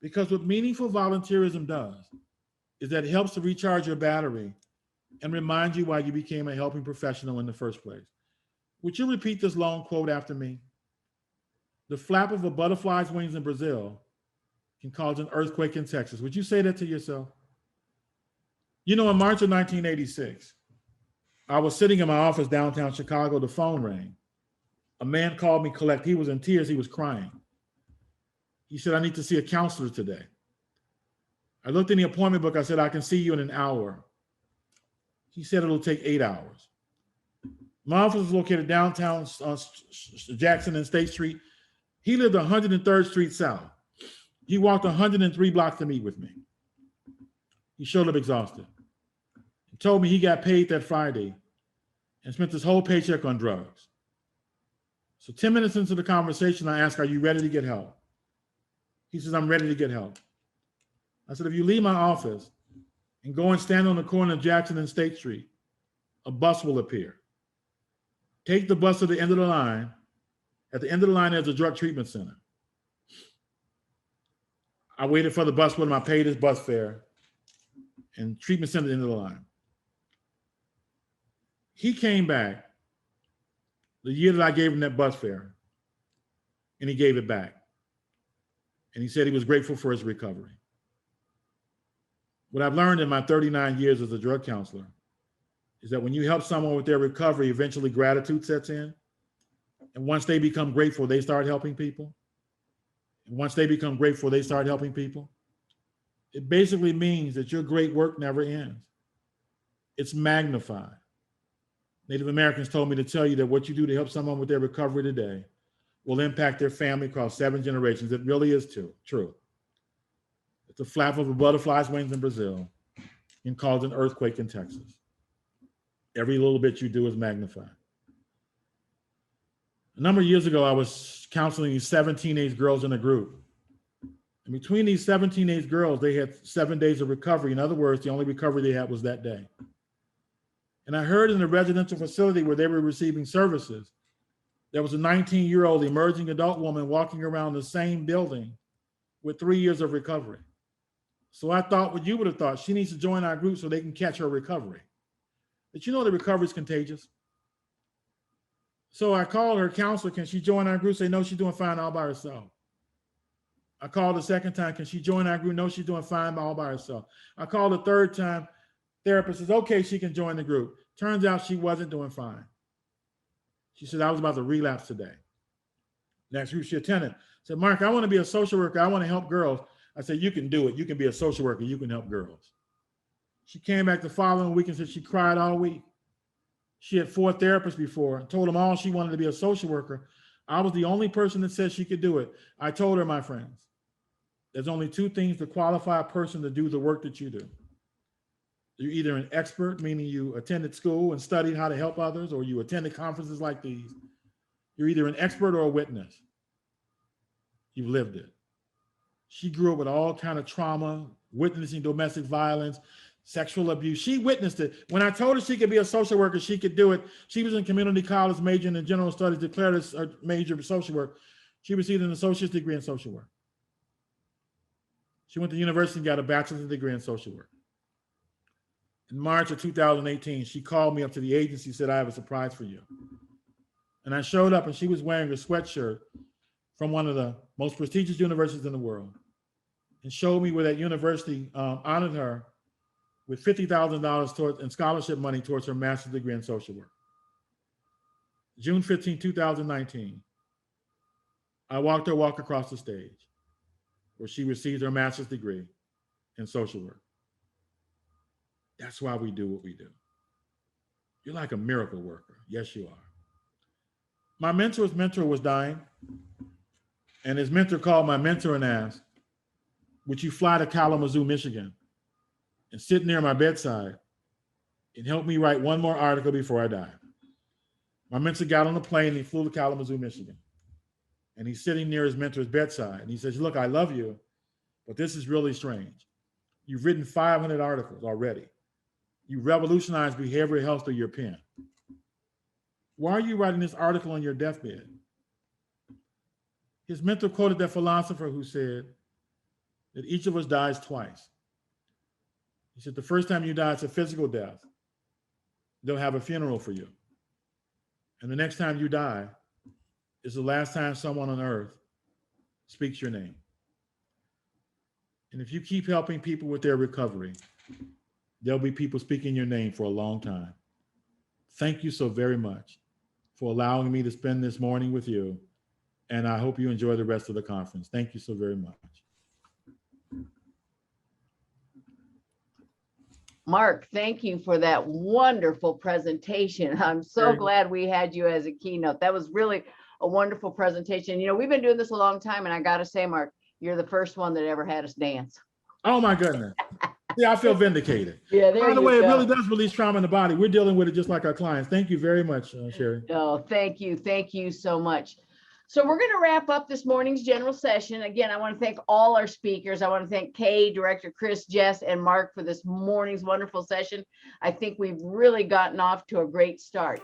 E: because what meaningful volunteerism does is that it helps to recharge your battery and remind you why you became a helping professional in the first place. Would you repeat this long quote after me? The flap of a butterfly's wings in Brazil can cause an earthquake in Texas. Would you say that to yourself? You know, in March of 1986, I was sitting in my office downtown Chicago, the phone rang. A man called me collect. He was in tears, he was crying. He said, I need to see a counselor today. I looked in the appointment book, I said, I can see you in an hour. He said, it'll take 8 hours. My office is located downtown on Jackson and State Street. He lived 103rd Street South. He walked 103 blocks to meet with me. He showed up exhausted. He told me he got paid that Friday and spent his whole paycheck on drugs. So 10 minutes into the conversation, I asked, are you ready to get help? He says, I'm ready to get help. I said, if you leave my office and go and stand on the corner of Jackson and State Street, a bus will appear. Take the bus to the end of the line. At the end of the line, there's a drug treatment center. I waited for the bus with him. I paid his bus fare, and treatment center at the end of the line. He came back the year that I gave him that bus fare, and he gave it back. And he said he was grateful for his recovery. What I've learned in my 39 years as a drug counselor is that when you help someone with their recovery, eventually gratitude sets in. And once they become grateful, they start helping people. And once they become grateful, they start helping people. It basically means that your great work never ends. It's magnified. Native Americans told me to tell you that what you do to help someone with their recovery today will impact their family across 7 generations. It really is true. It's the flap of a butterfly's wings in Brazil can cause an earthquake in Texas. Every little bit you do is magnified. A number of years ago, I was counseling these 7 teenage girls in a group. And between these 7 teenage girls, they had 7 days of recovery. In other words, the only recovery they had was that day. And I heard in the residential facility where they were receiving services, there was a 19-year-old emerging adult woman walking around the same building with 3 years of recovery. So I thought what you would have thought, she needs to join our group so they can catch her recovery. But you know the recovery is contagious. So I called her counselor, can she join our group? Say, no, she's doing fine all by herself. I called the second time, can she join our group? No, she's doing fine all by herself. I called the third time, therapist says, okay, she can join the group. Turns out she wasn't doing fine. She said, I was about to relapse today. Next group she attended said, Mark, I want to be a social worker. I want to help girls. I said, you can do it. You can be a social worker. You can help girls. She came back the following week and said she cried all week. She had 4 therapists before, told them all she wanted to be a social worker. I was the only person that said she could do it. I told her, my friends, there's only 2 things to qualify a person to do the work that you do. You're either an expert, meaning you attended school and studied how to help others, or you attended conferences like these. You're either an expert or a witness. You've lived it. She grew up with all kind of trauma, witnessing domestic violence, sexual abuse. She witnessed it. When I told her she could be a social worker, she could do it. She was in community college, majoring in general studies, declared as a major of social work. She received an associate's degree in social work. She went to university and got a bachelor's degree in social work. In March of 2018, she called me up to the agency and said, I have a surprise for you. And I showed up and she was wearing a sweatshirt from one of the most prestigious universities in the world and showed me where that university honored her with $50,000 towards in scholarship money towards her master's degree in social work. June 15, 2019, I watched her walk across the stage where she received her master's degree in social work. That's why we do what we do. You're like a miracle worker. Yes, you are. My mentor's mentor was dying, and his mentor called my mentor and asked, would you fly to Kalamazoo, Michigan, and sit near my bedside and help me write one more article before I die? My mentor got on the plane and he flew to Kalamazoo, Michigan. And he's sitting near his mentor's bedside. And he says, look, I love you, but this is really strange. You've written 500 articles already. You revolutionized behavioral health through your pen. Why are you writing this article on your deathbed? His mentor quoted that philosopher who said that each of us dies twice. He said, the first time you die, it's a physical death. They'll have a funeral for you. And the next time you die is the last time someone on earth speaks your name. And if you keep helping people with their recovery, there'll be people speaking your name for a long time. Thank you so very much for allowing me to spend this morning with you. And I hope you enjoy the rest of the conference. Thank you so very much.
B: Mark, thank you for that wonderful presentation. I'm so
E: Sure.
B: glad we had you as a keynote. That was really a wonderful presentation. You know, we've been doing this a long time, and I got to say, Mark, you're the first one that ever had us dance.
E: Oh my goodness. Yeah, I feel vindicated.
B: Yeah, there
E: By the
B: you
E: way,
B: go.
E: it really does release trauma in the body. We're dealing with it just like our clients. Thank you very much, Cheri.
B: Oh, thank you. Thank you so much. So we're going to wrap up this morning's general session. Again, I want to thank all our speakers. I want to thank Kay, Director Criss, Jess, and Mark for this morning's wonderful session. I think we've really gotten off to a great start.